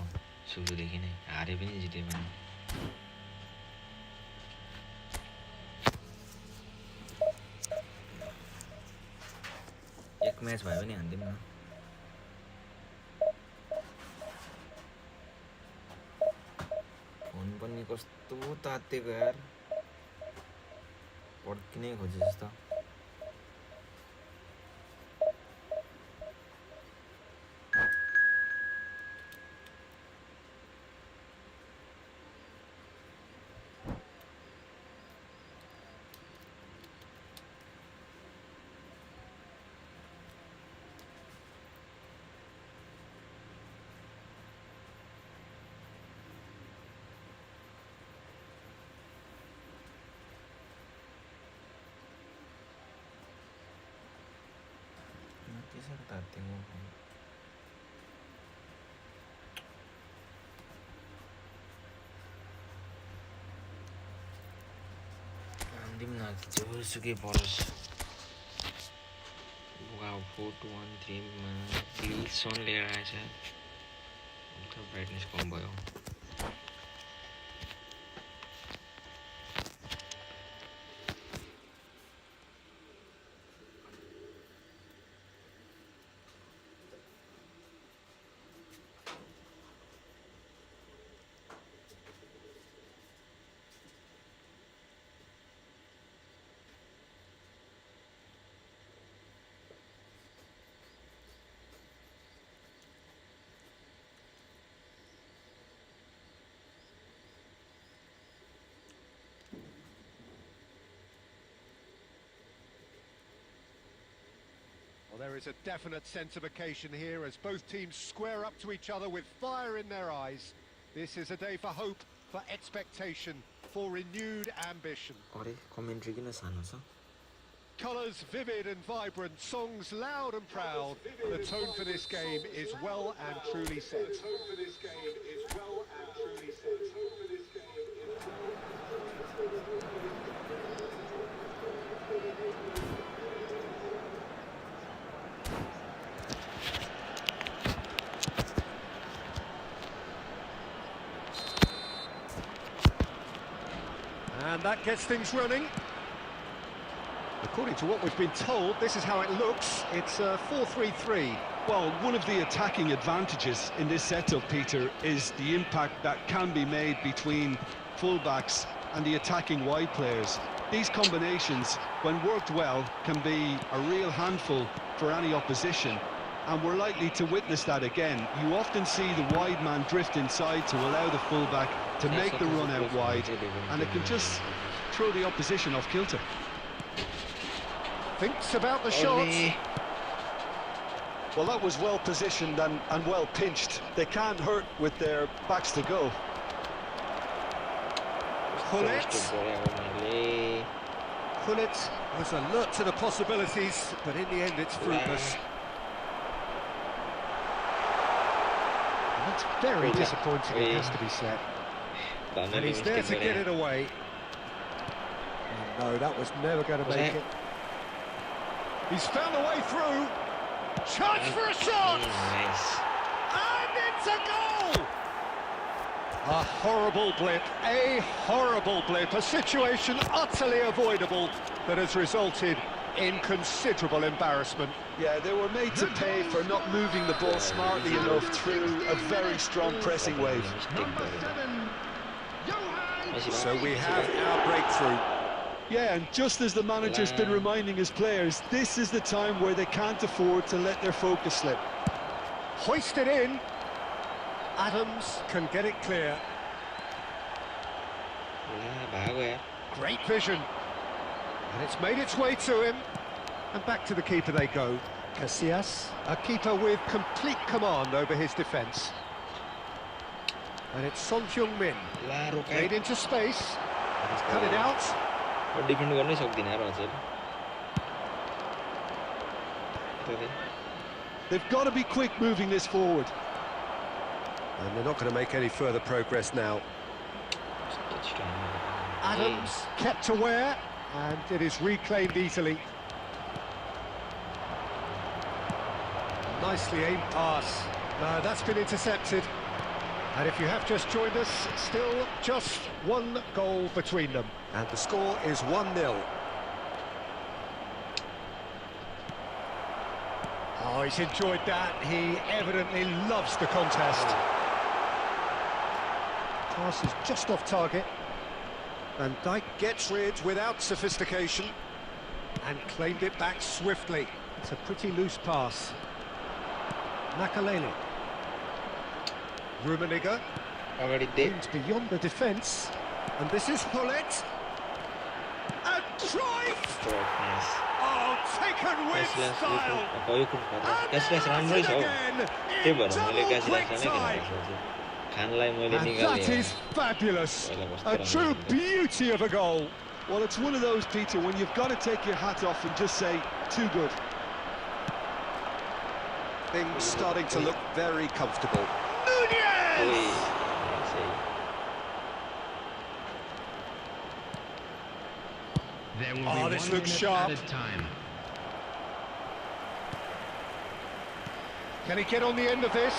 सुरुदेखि नै हारे पनि जिते पनि एक म्याच भयो भने हान्दिउँ न फोन पनि कस्तो तातेको यार पड्किनै खोजे जस्तो tengok. Andim na jauh suki boros. Wow, 4-2-1-3 में Wilson ले रहा है शायद. तो brightness कम भयो. There is a definite sense of occasion here as both teams square up to each other with fire in their eyes. This is a day for hope, for expectation, for renewed ambition. Colours vivid and vibrant, songs loud and proud. The tone for this game is well and truly set. And that gets things running. According to what we've been told, this is how it looks. It's a 4-3-3. Well, one of the attacking advantages in this setup, Peter, is the impact that can be made between fullbacks and the attacking wide players. These combinations, when worked well, can be a real handful for any opposition. And we're likely to witness that again. You often see the wide man drift inside to allow the fullback to make the run out wide, and it can just throw the opposition off kilter. Thinks about the shot. Well, that was well positioned and well pinched. They can't hurt with their backs to go. Hullet was alert to the possibilities, but in the end it's fruitless. That's very disappointing, it has to be said. And he's there to get it away. Oh, no, that was never going to make it. He's found a way through. Chance for a shot! Nice. And it's a goal! A horrible blip, a situation utterly avoidable that has resulted in considerable embarrassment. Yeah, they were made to pay for not moving the ball smartly enough through a very strong pressing wave. So we have our breakthrough. Yeah, and just as the manager's been reminding his players, this is the time where they can't afford to let their focus slip. Hoisted in. Adams can get it clear. Great vision. And it's made its way to him. And back to the keeper they go. Casillas, a keeper with complete command over his defence. And it's Son Heung-min. Played into space. He's cut it out. They've got to be quick moving this forward. And they're not going to make any further progress now. Adams kept aware, and it is reclaimed easily. Nicely aimed pass. No, that's been intercepted. And if you have just joined us, still just one goal between them. And the score is 1-0. Oh, he's enjoyed that. He evidently loves the contest. Pass is just off target. Van Dijk gets rid without sophistication and claimed it back swiftly. It's a pretty loose pass. Makalele. Rummenigge. Aims beyond the defence. And this is Hullet. And Cruyff! Oh, taken with style! And that's it again in double quick time! And that is fabulous! A true beauty of a goal! Well, it's one of those, Peter, when you've got to take your hat off and just say, too good. Things starting to look very comfortable. Ui, Nunez! sih. There will Oh, be this 1 looks minute sharp. added time. Can he get on the end of this?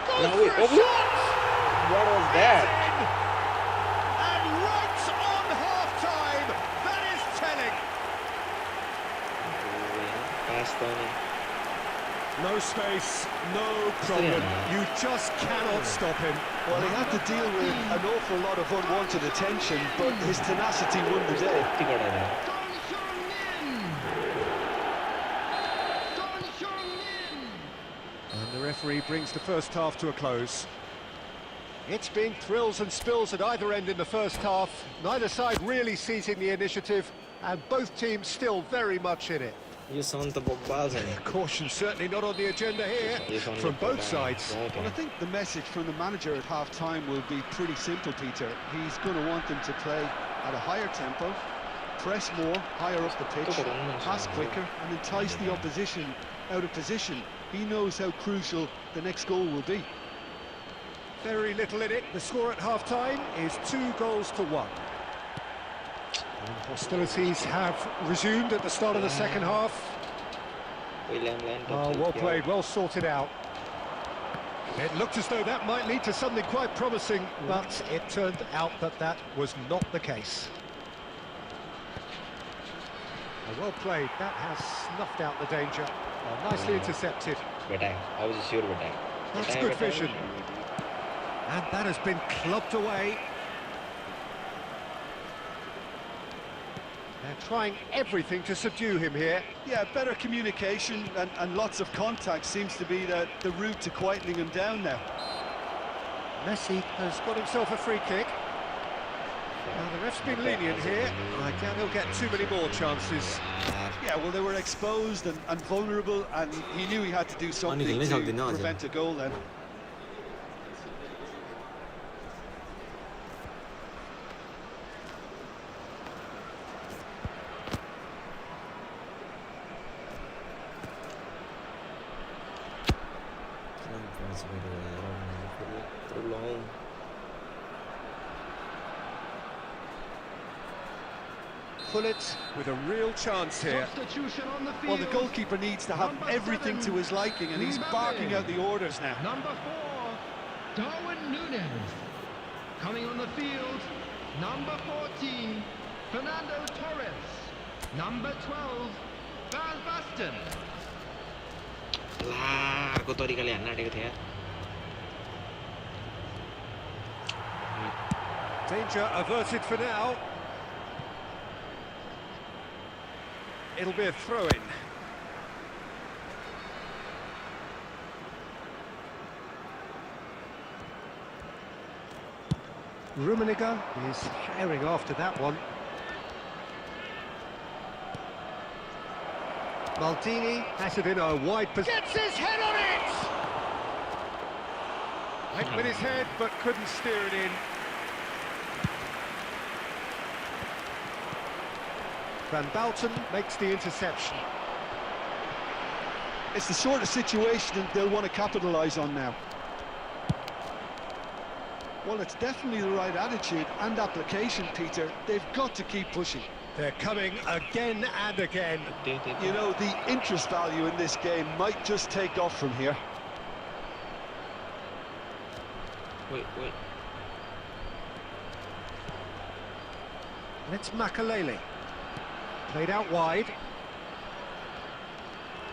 Goes No, for wait, a oh, shot! What was that? And right on half-time, that is telling. Pass Tony. No space, no problem. You just cannot stop him. Well, he had to deal with an awful lot of unwanted attention, but his tenacity won the day. And the referee brings the first half to a close. It's been thrills and spills at either end in the first half. Neither side really seizing the initiative, and both teams still very much in it. You sound the balls in. Caution certainly not on the agenda here from both sides. Well, I think the message from the manager at half-time will be pretty simple, Peter. He's going to want them to play at a higher tempo, press more, higher up the pitch, pass quicker, and entice the opposition out of position. He knows how crucial the next goal will be. Very little in it. The score at half-time is 2-1. Hostilities have resumed at the start of the second half. Oh, well played, well sorted out. It looked as though that might lead to something quite promising, but it turned out that that was not the case. Oh, well played, that has snuffed out the danger. Oh, nicely intercepted. I was sure betai. That's good vision. And that has been clubbed away. They're trying everything to subdue him here. Yeah, better communication and lots of contact seems to be the route to quietening him down now. Messi has got himself a free kick. Now the ref's been lenient here. I doubt he'll get too many more chances. Yeah, well, they were exposed and vulnerable, and he knew he had to do something to prevent a goal then. Pullet with a real chance here. Substitution on the field. Well, the goalkeeper needs to have everything to his liking, and he's barking out the orders now. Number 4, Darwin Nunez. Coming on the field, number 14, Fernando Torres. Number 12, Van Basten. Lah, aku tahu di kalian ada gitu ya. Danger averted for now. It'll be a throw-in. Rummenigge is herring after that one. Maldini has it in a wide position. Gets his head on it! Went with his head, but couldn't steer it in. Van Basten makes the interception. It's the sort of situation that they'll want to capitalise on now. Well, it's definitely the right attitude and application, Peter. They've got to keep pushing. They're coming again and again. You know, the interest value in this game might just take off from here. Wait. And it's Makalele. Played out wide.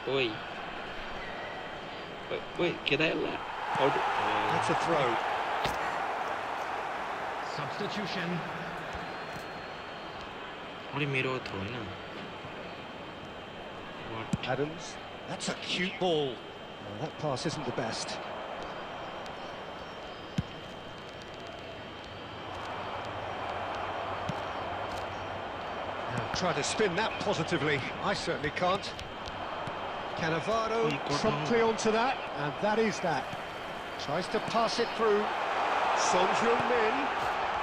Wait, kita lah. That's a throw. Substitution. What मेरो throw हैन. What? Adams. That's a cute ball. Well, that pass isn't the best. Try to spin that positively. I certainly can't. Cannavaro promptly onto that, and that is that. Tries to pass it through. Son Heung-min,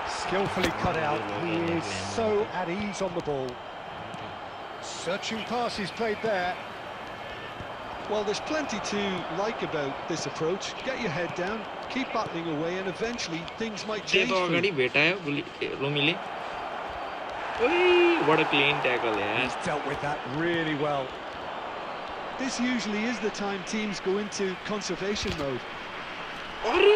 skillfully cut out. He is so at ease on the ball. Searching pass he's played there. Well, there's plenty to like about this approach. Get your head down, keep battling away, and eventually things might change त्यो त for you. अगाडि भेटायो रोमीले ओइ what a clean tackle यार He's dealt with that really well. This usually is the time teams go into conservation mode. अरे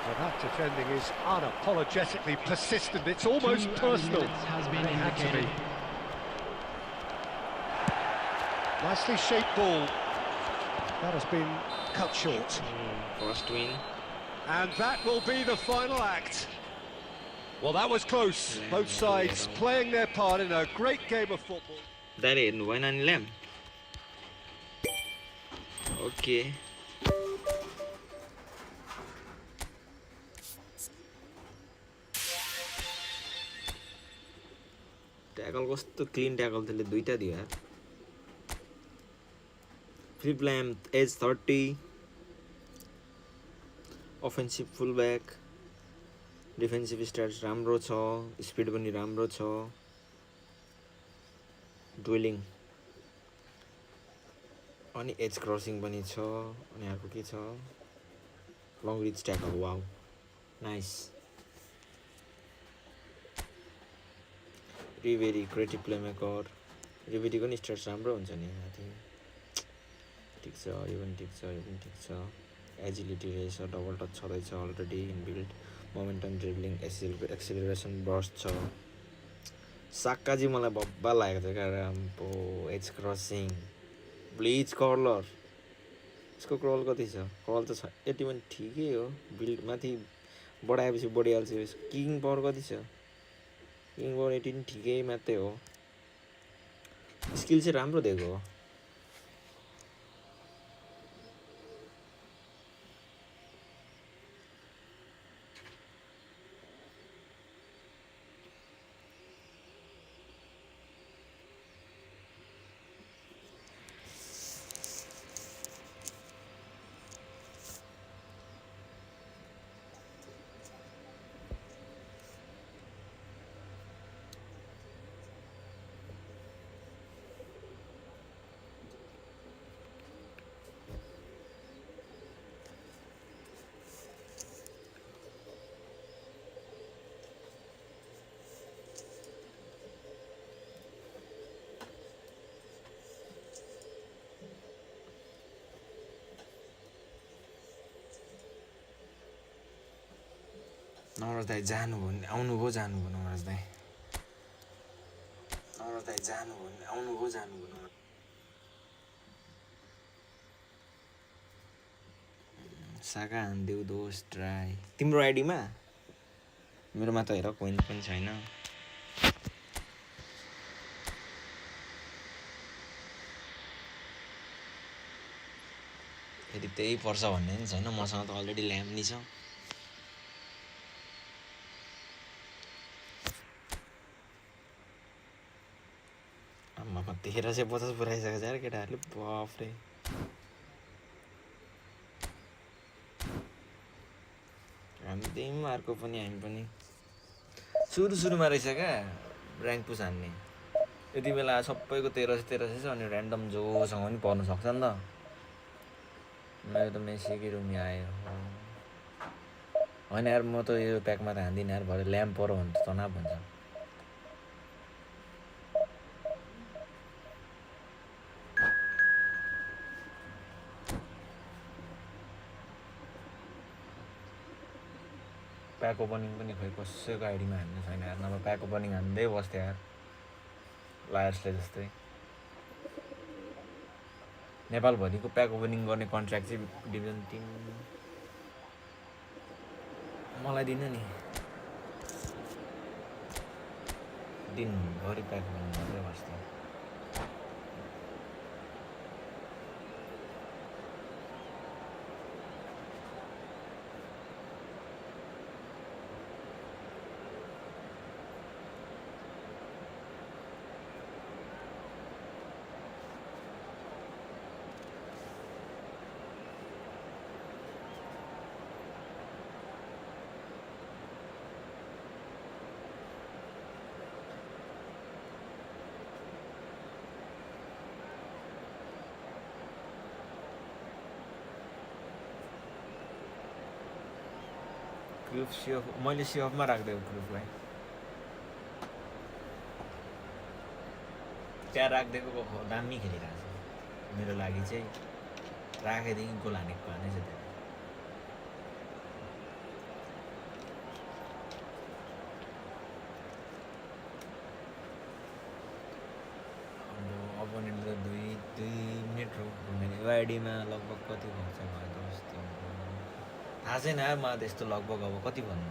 Well, that defending is unapologetically persistent. It's almost 2 personal. minutes has been And it had to be. indicated. Nicely shaped ball. That has been cut short. First win And that will be the final act. Well, that was close. Both sides playing their part in a great game of football. दाइले हेर्नु भएन नि Lahm okay tackle कस्तो clean tackle त्यसले दुईटा दियो यार Philipp Lahm edge 30 offensive fullback defensive stats राम्रो छ स्पिड पनि राम्रो छ डुएलिङ अनि एज क्रसिङ पनि छ अनि अर्को के छ long reach tackle wow nice रिभेरी क्रिएटिभ प्लेमेकर रिभेरीको नि स्ट्याट्स राम्रो हुन्छ नि आई थिङ्क ठिक छ यो पनि ठिक छ यो पनि ठिक छ एजिलिटी रहेछ डबल टच छँदैछ already inbuilt momentum dribbling acceleration burst छ साक्का चाहिँ मलाई बब्बा लागेको थियो क्या एज क्रसिङ ब्लिच कर्लर यसको क्रल कति छ क्रल त छ यति पनि ठिकै हो बिल्ड माथि बढाएपछि बढिहाल्छ यसको किङ पावर कति छ किङ पावर 18 ठिकै मात्रै हो स्किल चाहिँ राम्रो दिएको हो नवराज दाई जानुभयो नि आउनुभयो जानुभयो नवराज दाई जानुभयो नि आउनुभयो जानुभयो सागा हानिदेऊ दोस्त ट्राई तिम्रो आइडीमा मेरोमा त हेर कोइन पनि छैन यदि त्यही पर्छ भन्ने नि छैन मसँग त अलरेडी ल्याम्प नि छ आम्मामा 1350 पुऱ्याइसकेको छ यार केटाहरूले बाफरे हामी त्यहीँ अर्को पनि हामी पनि सुरुमा रहेछ क्या ऱ्याङ्क पुस हान्ने यति बेला सबैको 1300 छ अनि ऱ्यान्डम जोसँग पनि पर्न सक्छ नि त मेरो त मेसी कि रुमी आयो होइन यार म त यो प्याकमा त हान्दिनँ यार भरे ल्याम्प पऱ्यो भने त तनाव हुन्छ प्याक ओपनिङ पनि खोइ कसैको आइडीमा हान्ने छैन यार नभए प्याक ओपनिङ हान्दै बस्थ्यो यार लायर्सले जस्तै नेपालभरिको प्याक ओपनिङ गर्ने कन्ट्र्याक्ट चाहिँ डिभिजन 3 मलाई दिन नि दिनभरि प्याक ओपनिङ गर्दै बस्थ्यो क्रुफ सिएफ मैले सिएफमा राख्दिएको क्रुफलाई त्यहाँ राखिदिएको दामी खेलिरहेको छ मेरो लागि चाहिँ राखेदेखि गोल हानेको पानै छ त्यहाँ अपोनेन्ट त दुई मिनट घुमेर वाइडीमा लगभग कति खर्च भयो जस्तो थाहा छैन यार मलाई त यस्तो लगभग अब कति भन्नु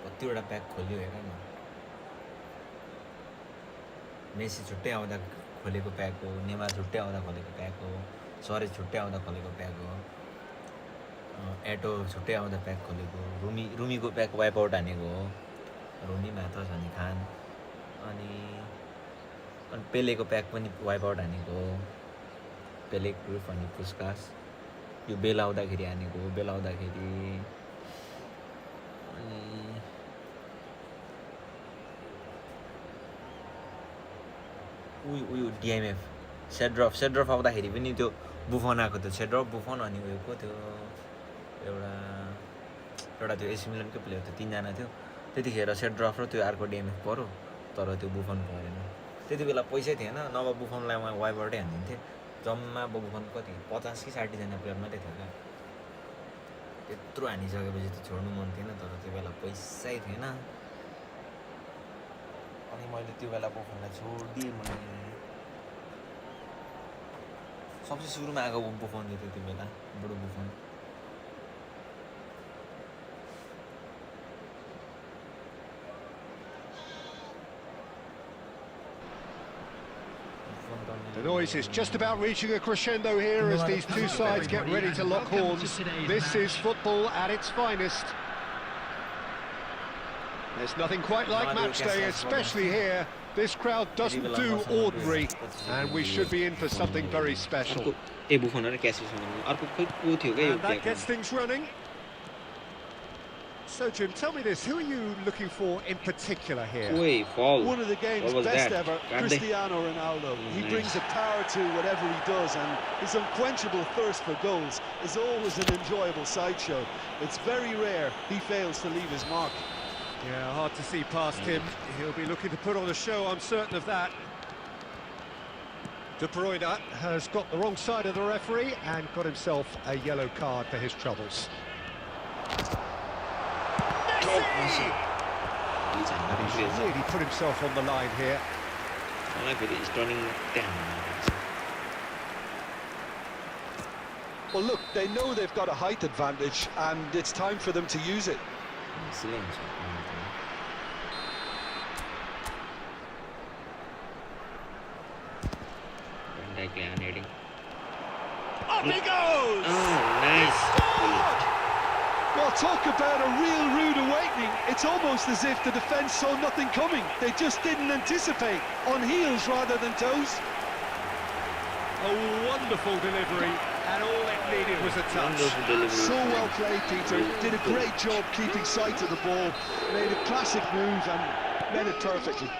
कतिवटा प्याक खोल्यो हेर न मेसी छुट्टै आउँदा खोलेको प्याक हो नेमार छुट्टै आउँदा खोलेको प्याक हो सरेज छुट्टै आउँदा खोलेको प्याक हो एटो छुट्टै आउँदा प्याक खोलेको रुमीको प्याक वाइप आउट हानेको हो रुमी माथस अनि खान अनि पेलेको प्याक पनि वाइप आउट हानेको हो पेले क्रुफ अनि पुस्कास यो बेल आउँदाखेरि हानेको हो बेल आउँदाखेरि अनि उयो डिएमएफ सेड्रफ आउँदाखेरि पनि त्यो बुफन आएको थियो सेड्रफ बुफन अनि उयोको त्यो एउटा त्यो एसी मिलनकै प्लेयर थियो तिनजना थियो त्यतिखेर सेड्रफ र त्यो अर्को डिएमएफ पऱ्यो तर त्यो बुफन परेन त्यति बेला पैसै थिएन नभए बुफनलाई म वाइबाटै हानिदिन्थेँ जम्मा बुफन कति 50 कि 60जना प्लेयर मात्रै थियो क्या त्यत्रो हानिसकेपछि त छोड्नु मन थिएन तर त्यो बेला पैसै थिएन अनि मैले त्यो बेला बुफनलाई छोडिदिएँ मैले सबसे सुरुमा आएको बुफन थियो त्यो बेला बुढो बुफन The noise is just about reaching a crescendo here as these two sides get ready to lock horns. This is football at its finest. There's nothing quite like match day, especially here. This crowd doesn't do ordinary, and we should be in for something very special. And that gets things running. So, Jim, tell me this, who are you looking for in particular here? One of the game's best ever, Cristiano Ronaldo. He brings a power to whatever he does, and his unquenchable thirst for goals is always an enjoyable sideshow. It's very rare he fails to leave his mark. Yeah, hard to see past him. He'll be looking to put on a show, I'm certain of that. De Bruyne has got the wrong side of the referee and got himself a yellow card for his troubles. Messi! And he's really put himself on the line here. He's turning down. Well, look, they know they've got a height advantage, and it's time for them to use it. Up he goes! Oh, nice. Well, talk about a real rude awakening. It's almost as if the defence saw nothing coming. They just didn't anticipate, on heels rather than toes. A wonderful delivery, and all it needed was a touch. So well played, Peter. Did a great job keeping sight of the ball. Made a classic move and made it perfectly.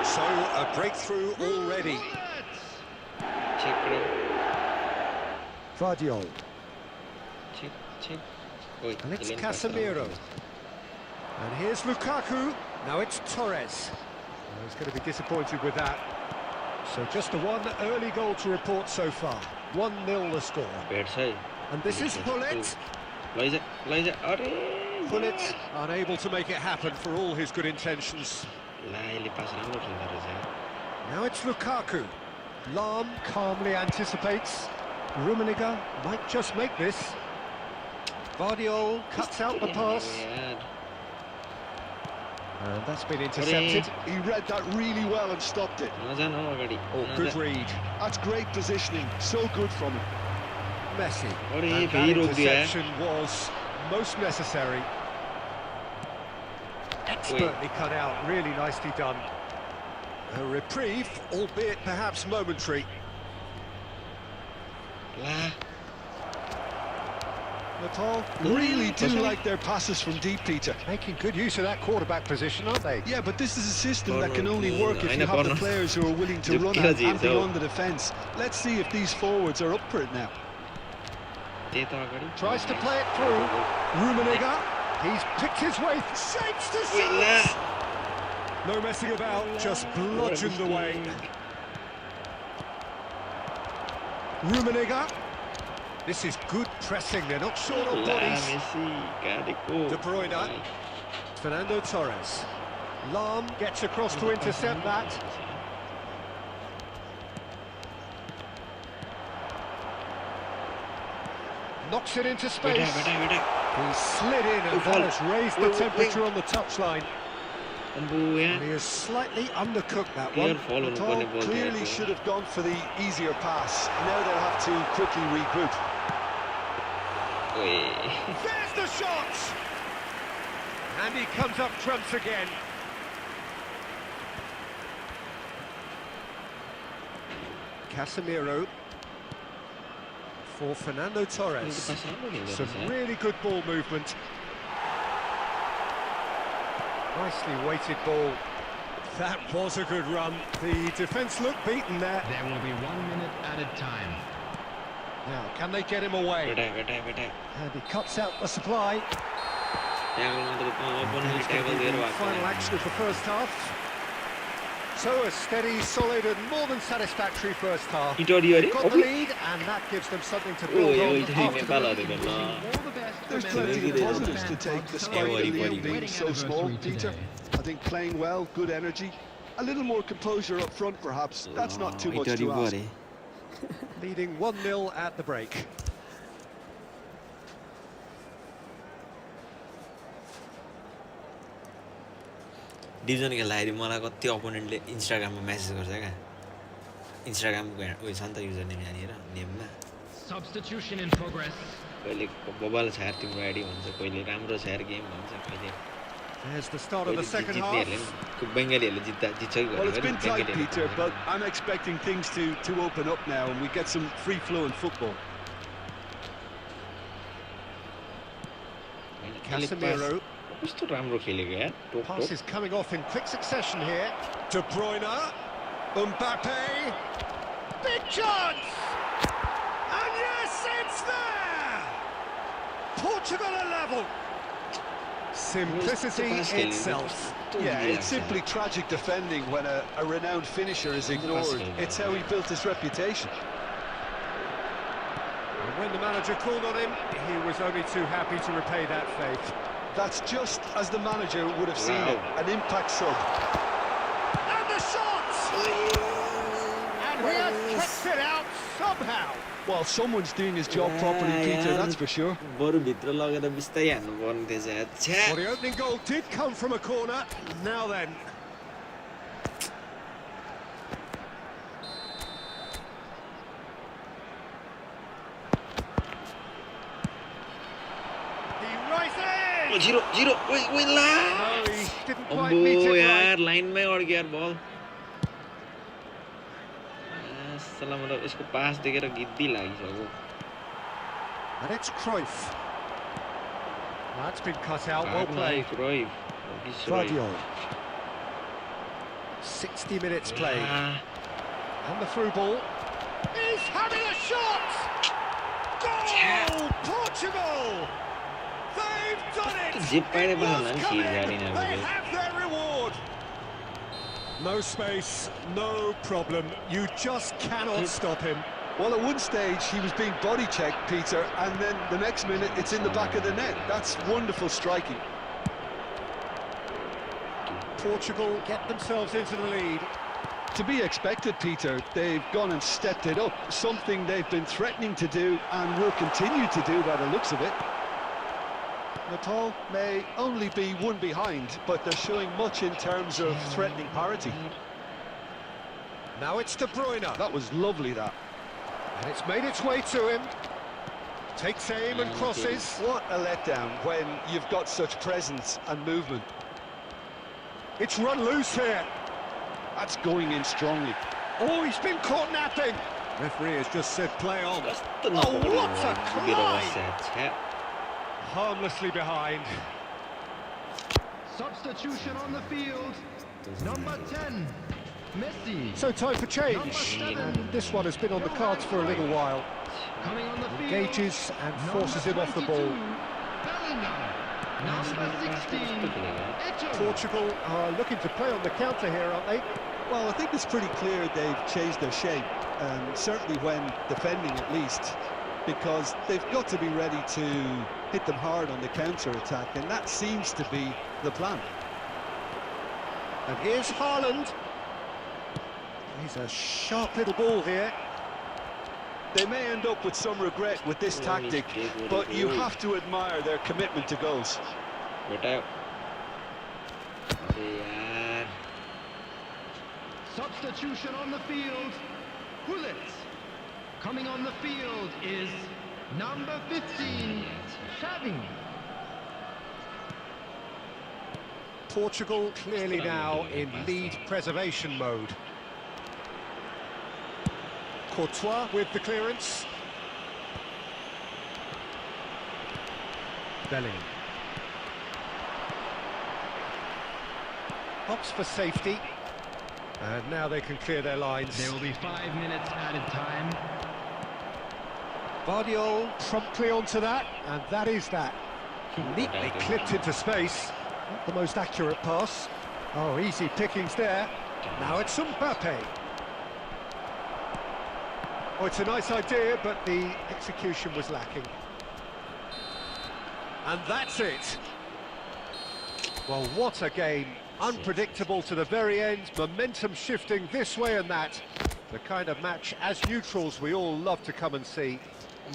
So, a breakthrough already. Vardiol. And it's Casemiro. And here's Lukaku. Now it's Torres. He's going to be disappointed with that. So just the one early goal to report so far. 1-0 the score. And this is Hullet. Hullet unable to make it happen for all his good intentions. Now it's Lukaku. Lahm calmly anticipates. Rummenigge might just make this. Vardiol cuts out the pass. And that's been intercepted. He read that really well and stopped it. Oh, good read. That's great positioning. So good from him. Messi. And that interception was most necessary. Expertly cut out. Really nicely done. A reprieve, albeit perhaps momentary. Nepal really do like their passes from deep, Peter. Making good use of that quarterback position, aren't they? Yeah, but this is a system that can only work if you have the players who are willing to run out and beyond the defence. Let's see if these forwards are up for it now. Tries to play it through. Rummenigge. He's picked his way. Shapes to shoot. No messing about. Just bludgeoned away. Rummenigge. This is good pressing. They're not short on bodies. De Bruyne. Fernando Torres. Lahm gets across to intercept that. Knocks it into space. He slid in and that has raised the temperature on the touchline. And he has slightly undercooked that one. Nepal clearly should have gone for the easier pass. Now they'll have to quickly regroup. There's the shot! And he comes up trumps again. Casemiro for Fernando Torres. Some really good ball movement. Nicely weighted ball. That was a good run. The defence looked beaten there. There will be 1 minute added time. Now, can they get him away? And he cuts out the supply. Final action of the first half. So a steady, solid and more than satisfactory first half. They've got the lead and that gives them something to build on after the lead. There's plenty of positives to take despite the lead being so small, Peter. I think playing well, good energy, a little more composure up front perhaps. That's not too much to ask. Leading 1-0 at the break. Division खेल्दाखेरि मलाई कति अपोनेन्टले इन्स्टाग्राममा message गर्छ क्या इन्स्टाग्रामको उयो छ नि त युजर नेम यहाँनिर नेममा Substitution in progress. कहिले बबाल छ यार तिम्रो आइडी भन्छ कहिले राम्रो छ यार गेम भन्छ कहिले There's the start of the second half. बङ्गालीहरूले जित्छ कि Well, it's been tight, Peter, but I'm expecting things to open up now and we get some free flow in football. Casemiro. कस्तो राम्रो खेलेको यार Pass is coming off in quick succession here. De Bruyne. Mbappe. Big chance! And yes, it's there! Portugal are level. Simplicity itself. Yeah, it's simply tragic defending when a renowned finisher is ignored. It's how he built his reputation. And when the manager called on him, he was only too happy to repay that faith. That's just as the manager would have seen it, an impact sub. And the shot! And he has kept it out somehow. Well, someone's doing his job properly, Peter, that's for sure. बरु भित्र लगेर बिस्तारै हान्नु पर्ने थिएछ यार Well, the opening goal did come from a corner. Now then. He rises! Zero zero ओइ ला No, he didn't quite meet it right. यार लाइनमै अड्क्यो यार बल सला मतलब यसको पास देखेर गिद्दी लागिसक्यो And it's Cruyff. That's been cut out, well played. Guardiola. 60 minutes played. And the through ball. He's having a shot! Goal! Portugal! They've done it! Zip It was coming. They have their reward. No space, no problem. You just cannot stop him. Well, at one stage he was being body checked, Peter, and then the next minute it's in the back of the net. That's wonderful striking. Portugal get themselves into the lead. To be expected, Peter. They've gone and stepped it up, something they've been threatening to do and will continue to do by the looks of it. Nepal may only be one behind, but they're showing much in terms of threatening parity. Now it's De Bruyne. That was lovely, that. And it's made its way to him. Takes aim and crosses. What a letdown when you've got such presence and movement. It's run loose here. That's going in strongly. Oh, he's been caught napping. Referee has just said play on. Oh, what a climb! Harmlessly behind. Substitution on the field. Number 10, Messi. So time for change. And this one has been on the cards for a little while. Coming on the field. Engages and number forces him off the 22, ball. Bellingham. Number 16, Eto'o. Portugal are looking to play on the counter here, aren't they? Well, I think it's pretty clear they've changed their shape, certainly when defending at least, because they've got to be ready to hit them hard on the counter-attack, and that seems to be the plan. And here's Haaland. He's a sharp little ball here. They may end up with some regret with this tactic, but you have to admire their commitment to goals. बेटा अरे यार Substitution on the field. Hullet. Coming on the field is number 15, Xavi. Portugal clearly now in lead preservation mode. Courtois with the clearance. Bellingham. Hops for safety. And now they can clear their lines. There will be 5 minutes added time. Guardiola promptly onto that, and that is that. Neatly clipped into space. Not the most accurate pass. Oh, easy pickings there. Now it's Mbappe. Oh, it's a nice idea, but the execution was lacking. And that's it. Well, what a game. Unpredictable to the very end, momentum shifting this way and that. The kind of match, as neutrals, we all love to come and see.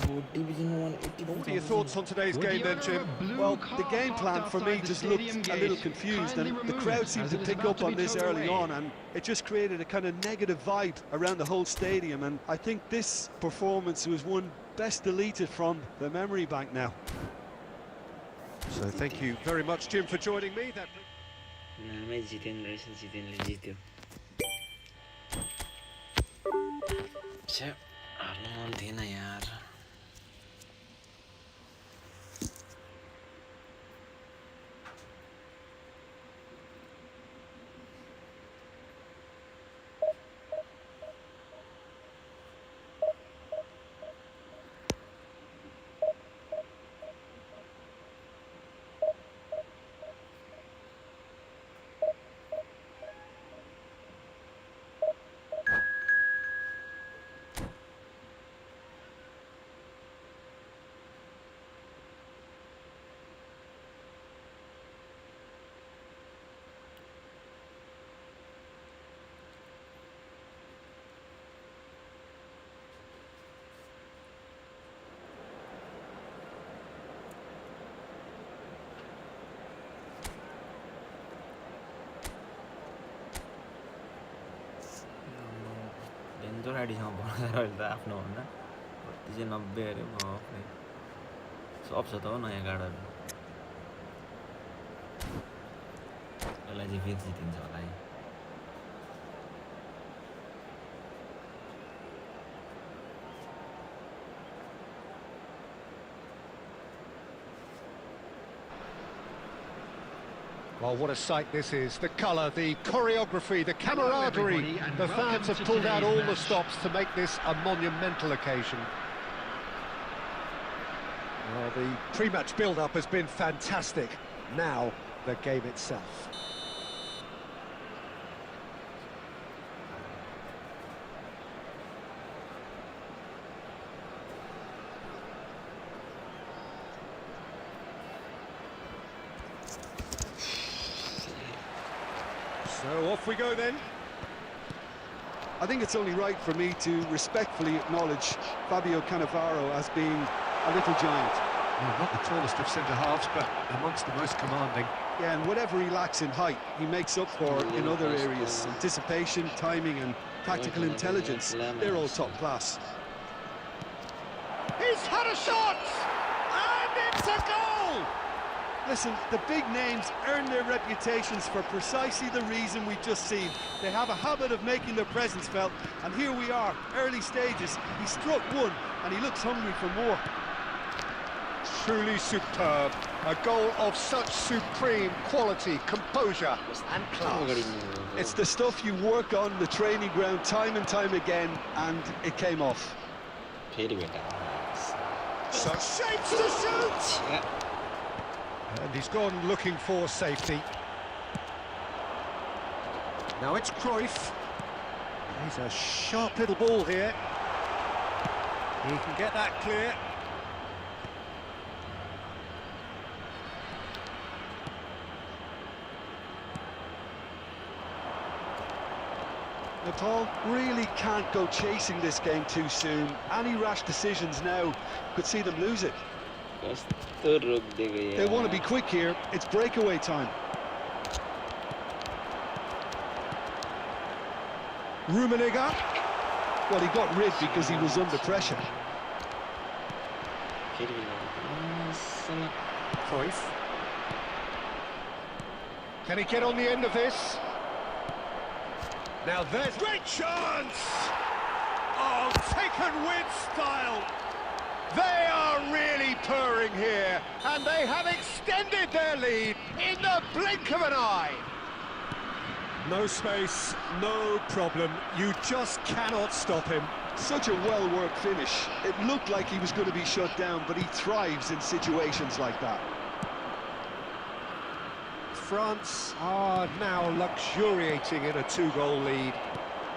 What are your thoughts on today's game then, Jim? Well, the game plan for me just looked a little confused, and the crowd seemed to pick up on this early on, and it just created a kind of negative vibe around the whole stadium, and I think this performance was one best deleted from the memory bank now. So thank you very much, Jim, for joining me. नामै जितेन रहेछ जितेनले जित्यो छ्या हार्नु मन थिएन यार danger आइडीसँग बनाएर अहिले त आफ्नो भन्दा कति चाहिँ 90 अरे म आफ्नै सब छ त हो नयाँ कार्डहरू यसलाई चाहिँ फेरि जितिन्छ होला है Well, what a sight this is. The colour, the choreography, the camaraderie. The fans have pulled out all the stops to make this a monumental occasion. Well, the pre-match build-up has been fantastic. Now, the game itself. So off we go then. I think it's only right for me to respectfully acknowledge Fabio Cannavaro as being a little giant. Well, not the tallest of centre-halves, but amongst the most commanding. Yeah, and whatever he lacks in height, he makes up for in other areas. Anticipation, timing and tactical intelligence, they're all top class. He's had a shot! And it's a goal! Listen, the big names earn their reputations for precisely the reason we've just seen. They have a habit of making their presence felt, and here we are, early stages. He struck one, and he looks hungry for more. Truly superb. A goal of such supreme quality, composure and class. It's the stuff you work on the training ground time and time again, and it came off. फेरि भेटा Such shapes to shoot! And he's gone looking for safety. Now it's Cruyff. He's a sharp little ball here. He can get that clear. Nepal really can't go chasing this game too soon. Any rash decisions now could see them lose it. कस्तो रोकिदिएको They यार want to be quick here. It's breakaway time. Rummenigge. Well, he got rid because he was under pressure. फेरि भेटा Cruyff. Can he get on the end of this? Now there's great chance! Oh, taken with style! They are really purring here, and they have extended their lead in the blink of an eye. No space, no problem. You just cannot stop him. Such a well-worked finish. It looked like he was going to be shut down, but he thrives in situations like that. France are now luxuriating in a 2-goal lead.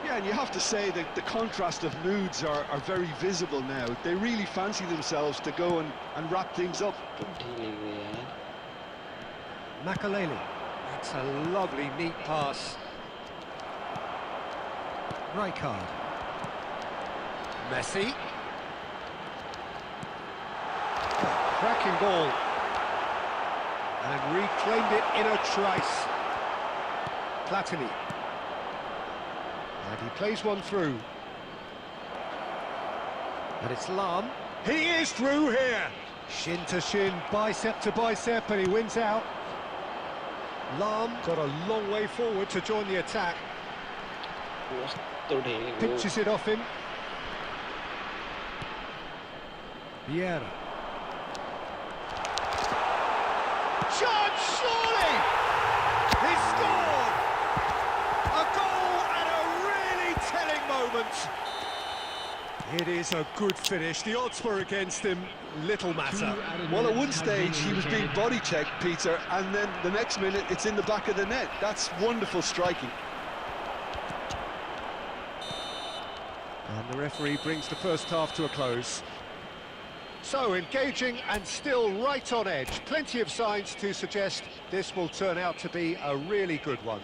Yeah, and you have to say that the contrast of moods are very visible now. They really fancy themselves to go and wrap things up. ढिलेको यार Makaleli. That's a lovely, neat pass. Rijkaard. Messi. Cracking ball. And reclaimed it in a trice. Platini. And he plays one through. And it's Lahm. He is through here. Shin to shin, bicep to bicep, and he wins out. Lahm got a long way forward to join the attack. कस्तो ढिलेको Pinches it off him. Vieira. Chance, surely! He scored! A goal at a really telling moment. It is a good finish. The odds were against him. Little matter. Well, at one stage he was being body checked, Peter, and then the next minute it's in the back of the net. That's wonderful striking. And the referee brings the first half to a close. So, engaging and still right on edge. Plenty of signs to suggest this will turn out to be a really good one.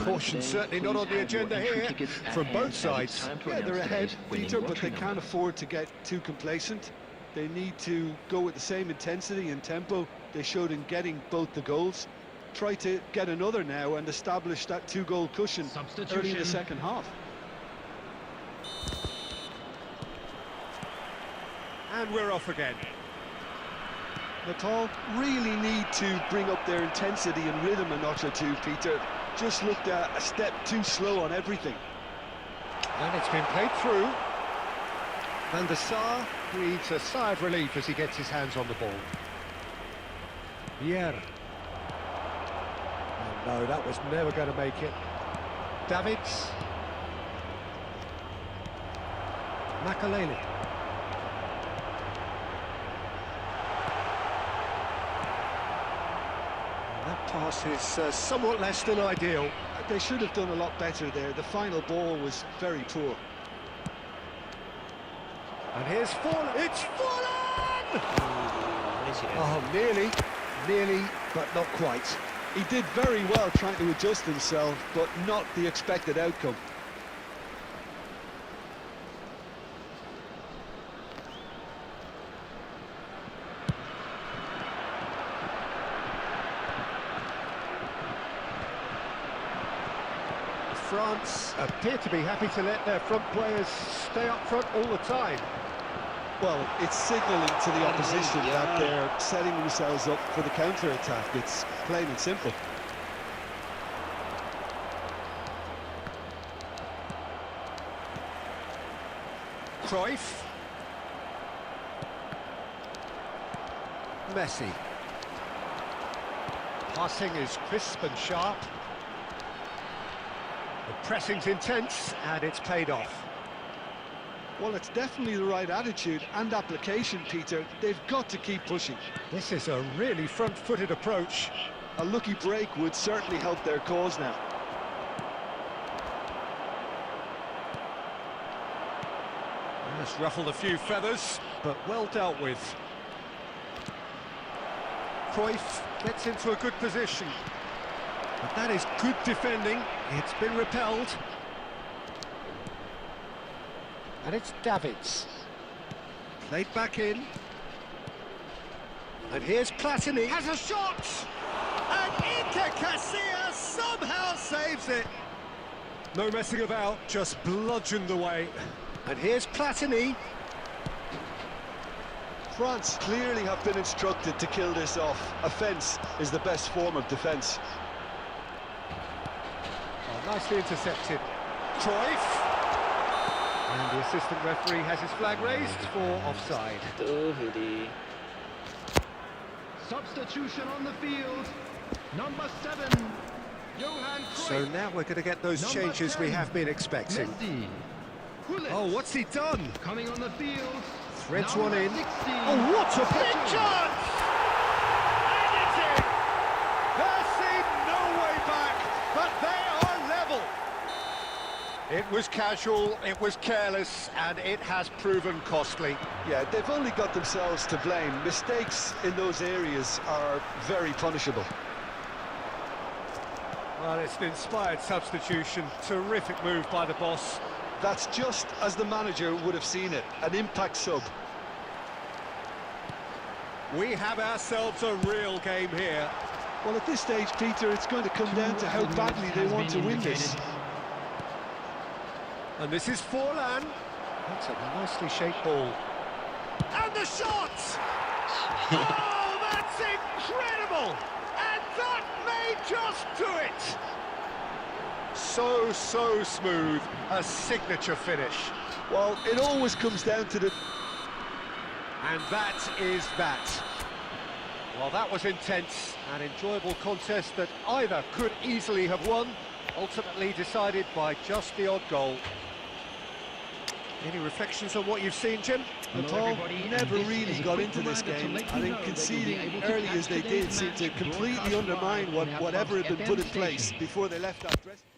Caution certainly not on the agenda here from both sides. Yeah, they're ahead, Peter, but they can't afford to get too complacent. They need to go with the same intensity and tempo they showed in getting both the goals. Try to get another now and establish that 2-goal cushion early in the second half. And we're off again. Nepal really need to bring up their intensity and rhythm a notch or two, Peter. Just looked a step too slow on everything. And it's been played through. Van der Sar breathes a sigh of relief as he gets his hands on the ball. Vieira. Oh, no, that was never going to make it. Davids. Makaleli. That pass is somewhat less than ideal. They should have done a lot better there. The final ball was very poor. And here's Fallen. It's Fallen! Oh, nearly, but not quite. He did very well trying to adjust himself, but not the expected outcome. France appear to be happy to let their front players stay up front all the time. Well, it's signalling to the opposition that they're setting themselves up for the counter-attack. It's plain and simple. Cruyff. Messi. Passing is crisp and sharp. The pressing's intense, and it's paid off. Well, it's definitely the right attitude and application, Peter. They've got to keep pushing. This is a really front-footed approach. A lucky break would certainly help their cause now. Has ruffled a few feathers, but well dealt with. Cruyff gets into a good position. But that is good defending. It's been repelled. And it's Davids. Played back in. And here's Platini. Has a shot! And Iker Casillas somehow saves it. No messing about, just bludgeoned away. And here's Platini. France clearly have been instructed to kill this off. Offence is the best form of defence. Oh, nicely intercepted. Cruyff. And the assistant referee has his flag raised for offside. Substitution on the field. Number 7, Johan Cruyff. So now we're going to get those Number changes we 10, have been expecting. Messi. Hullet. Oh, what's he done? Coming on the field. Threads Number one in. 16, Oh, what a big chance! And it's in! There seemed no way back, but they are level. It was casual, it was careless, and it has proven costly. Yeah, they've only got themselves to blame. Mistakes in those areas are very punishable. Well, it's an inspired substitution. Terrific move by the boss. That's just as the manager would have seen it, an impact sub. We have ourselves a real game here. Well, at this stage, Peter, it's going to come down to how badly they want to win this. And this is Forlan. That's a nicely shaped ball. And the shot! Oh, that's incredible! And that may just do it! So smooth. A signature finish. Well, it always comes down to the... And that is that. Well, that was intense, an enjoyable contest that either could easily have won, ultimately decided by just the odd goal. Any reflections on what you've seen, Jim? Nepal never really got into this game. I think conceding early as they did seemed to completely undermine whatever had been put in place before they left that dressing room.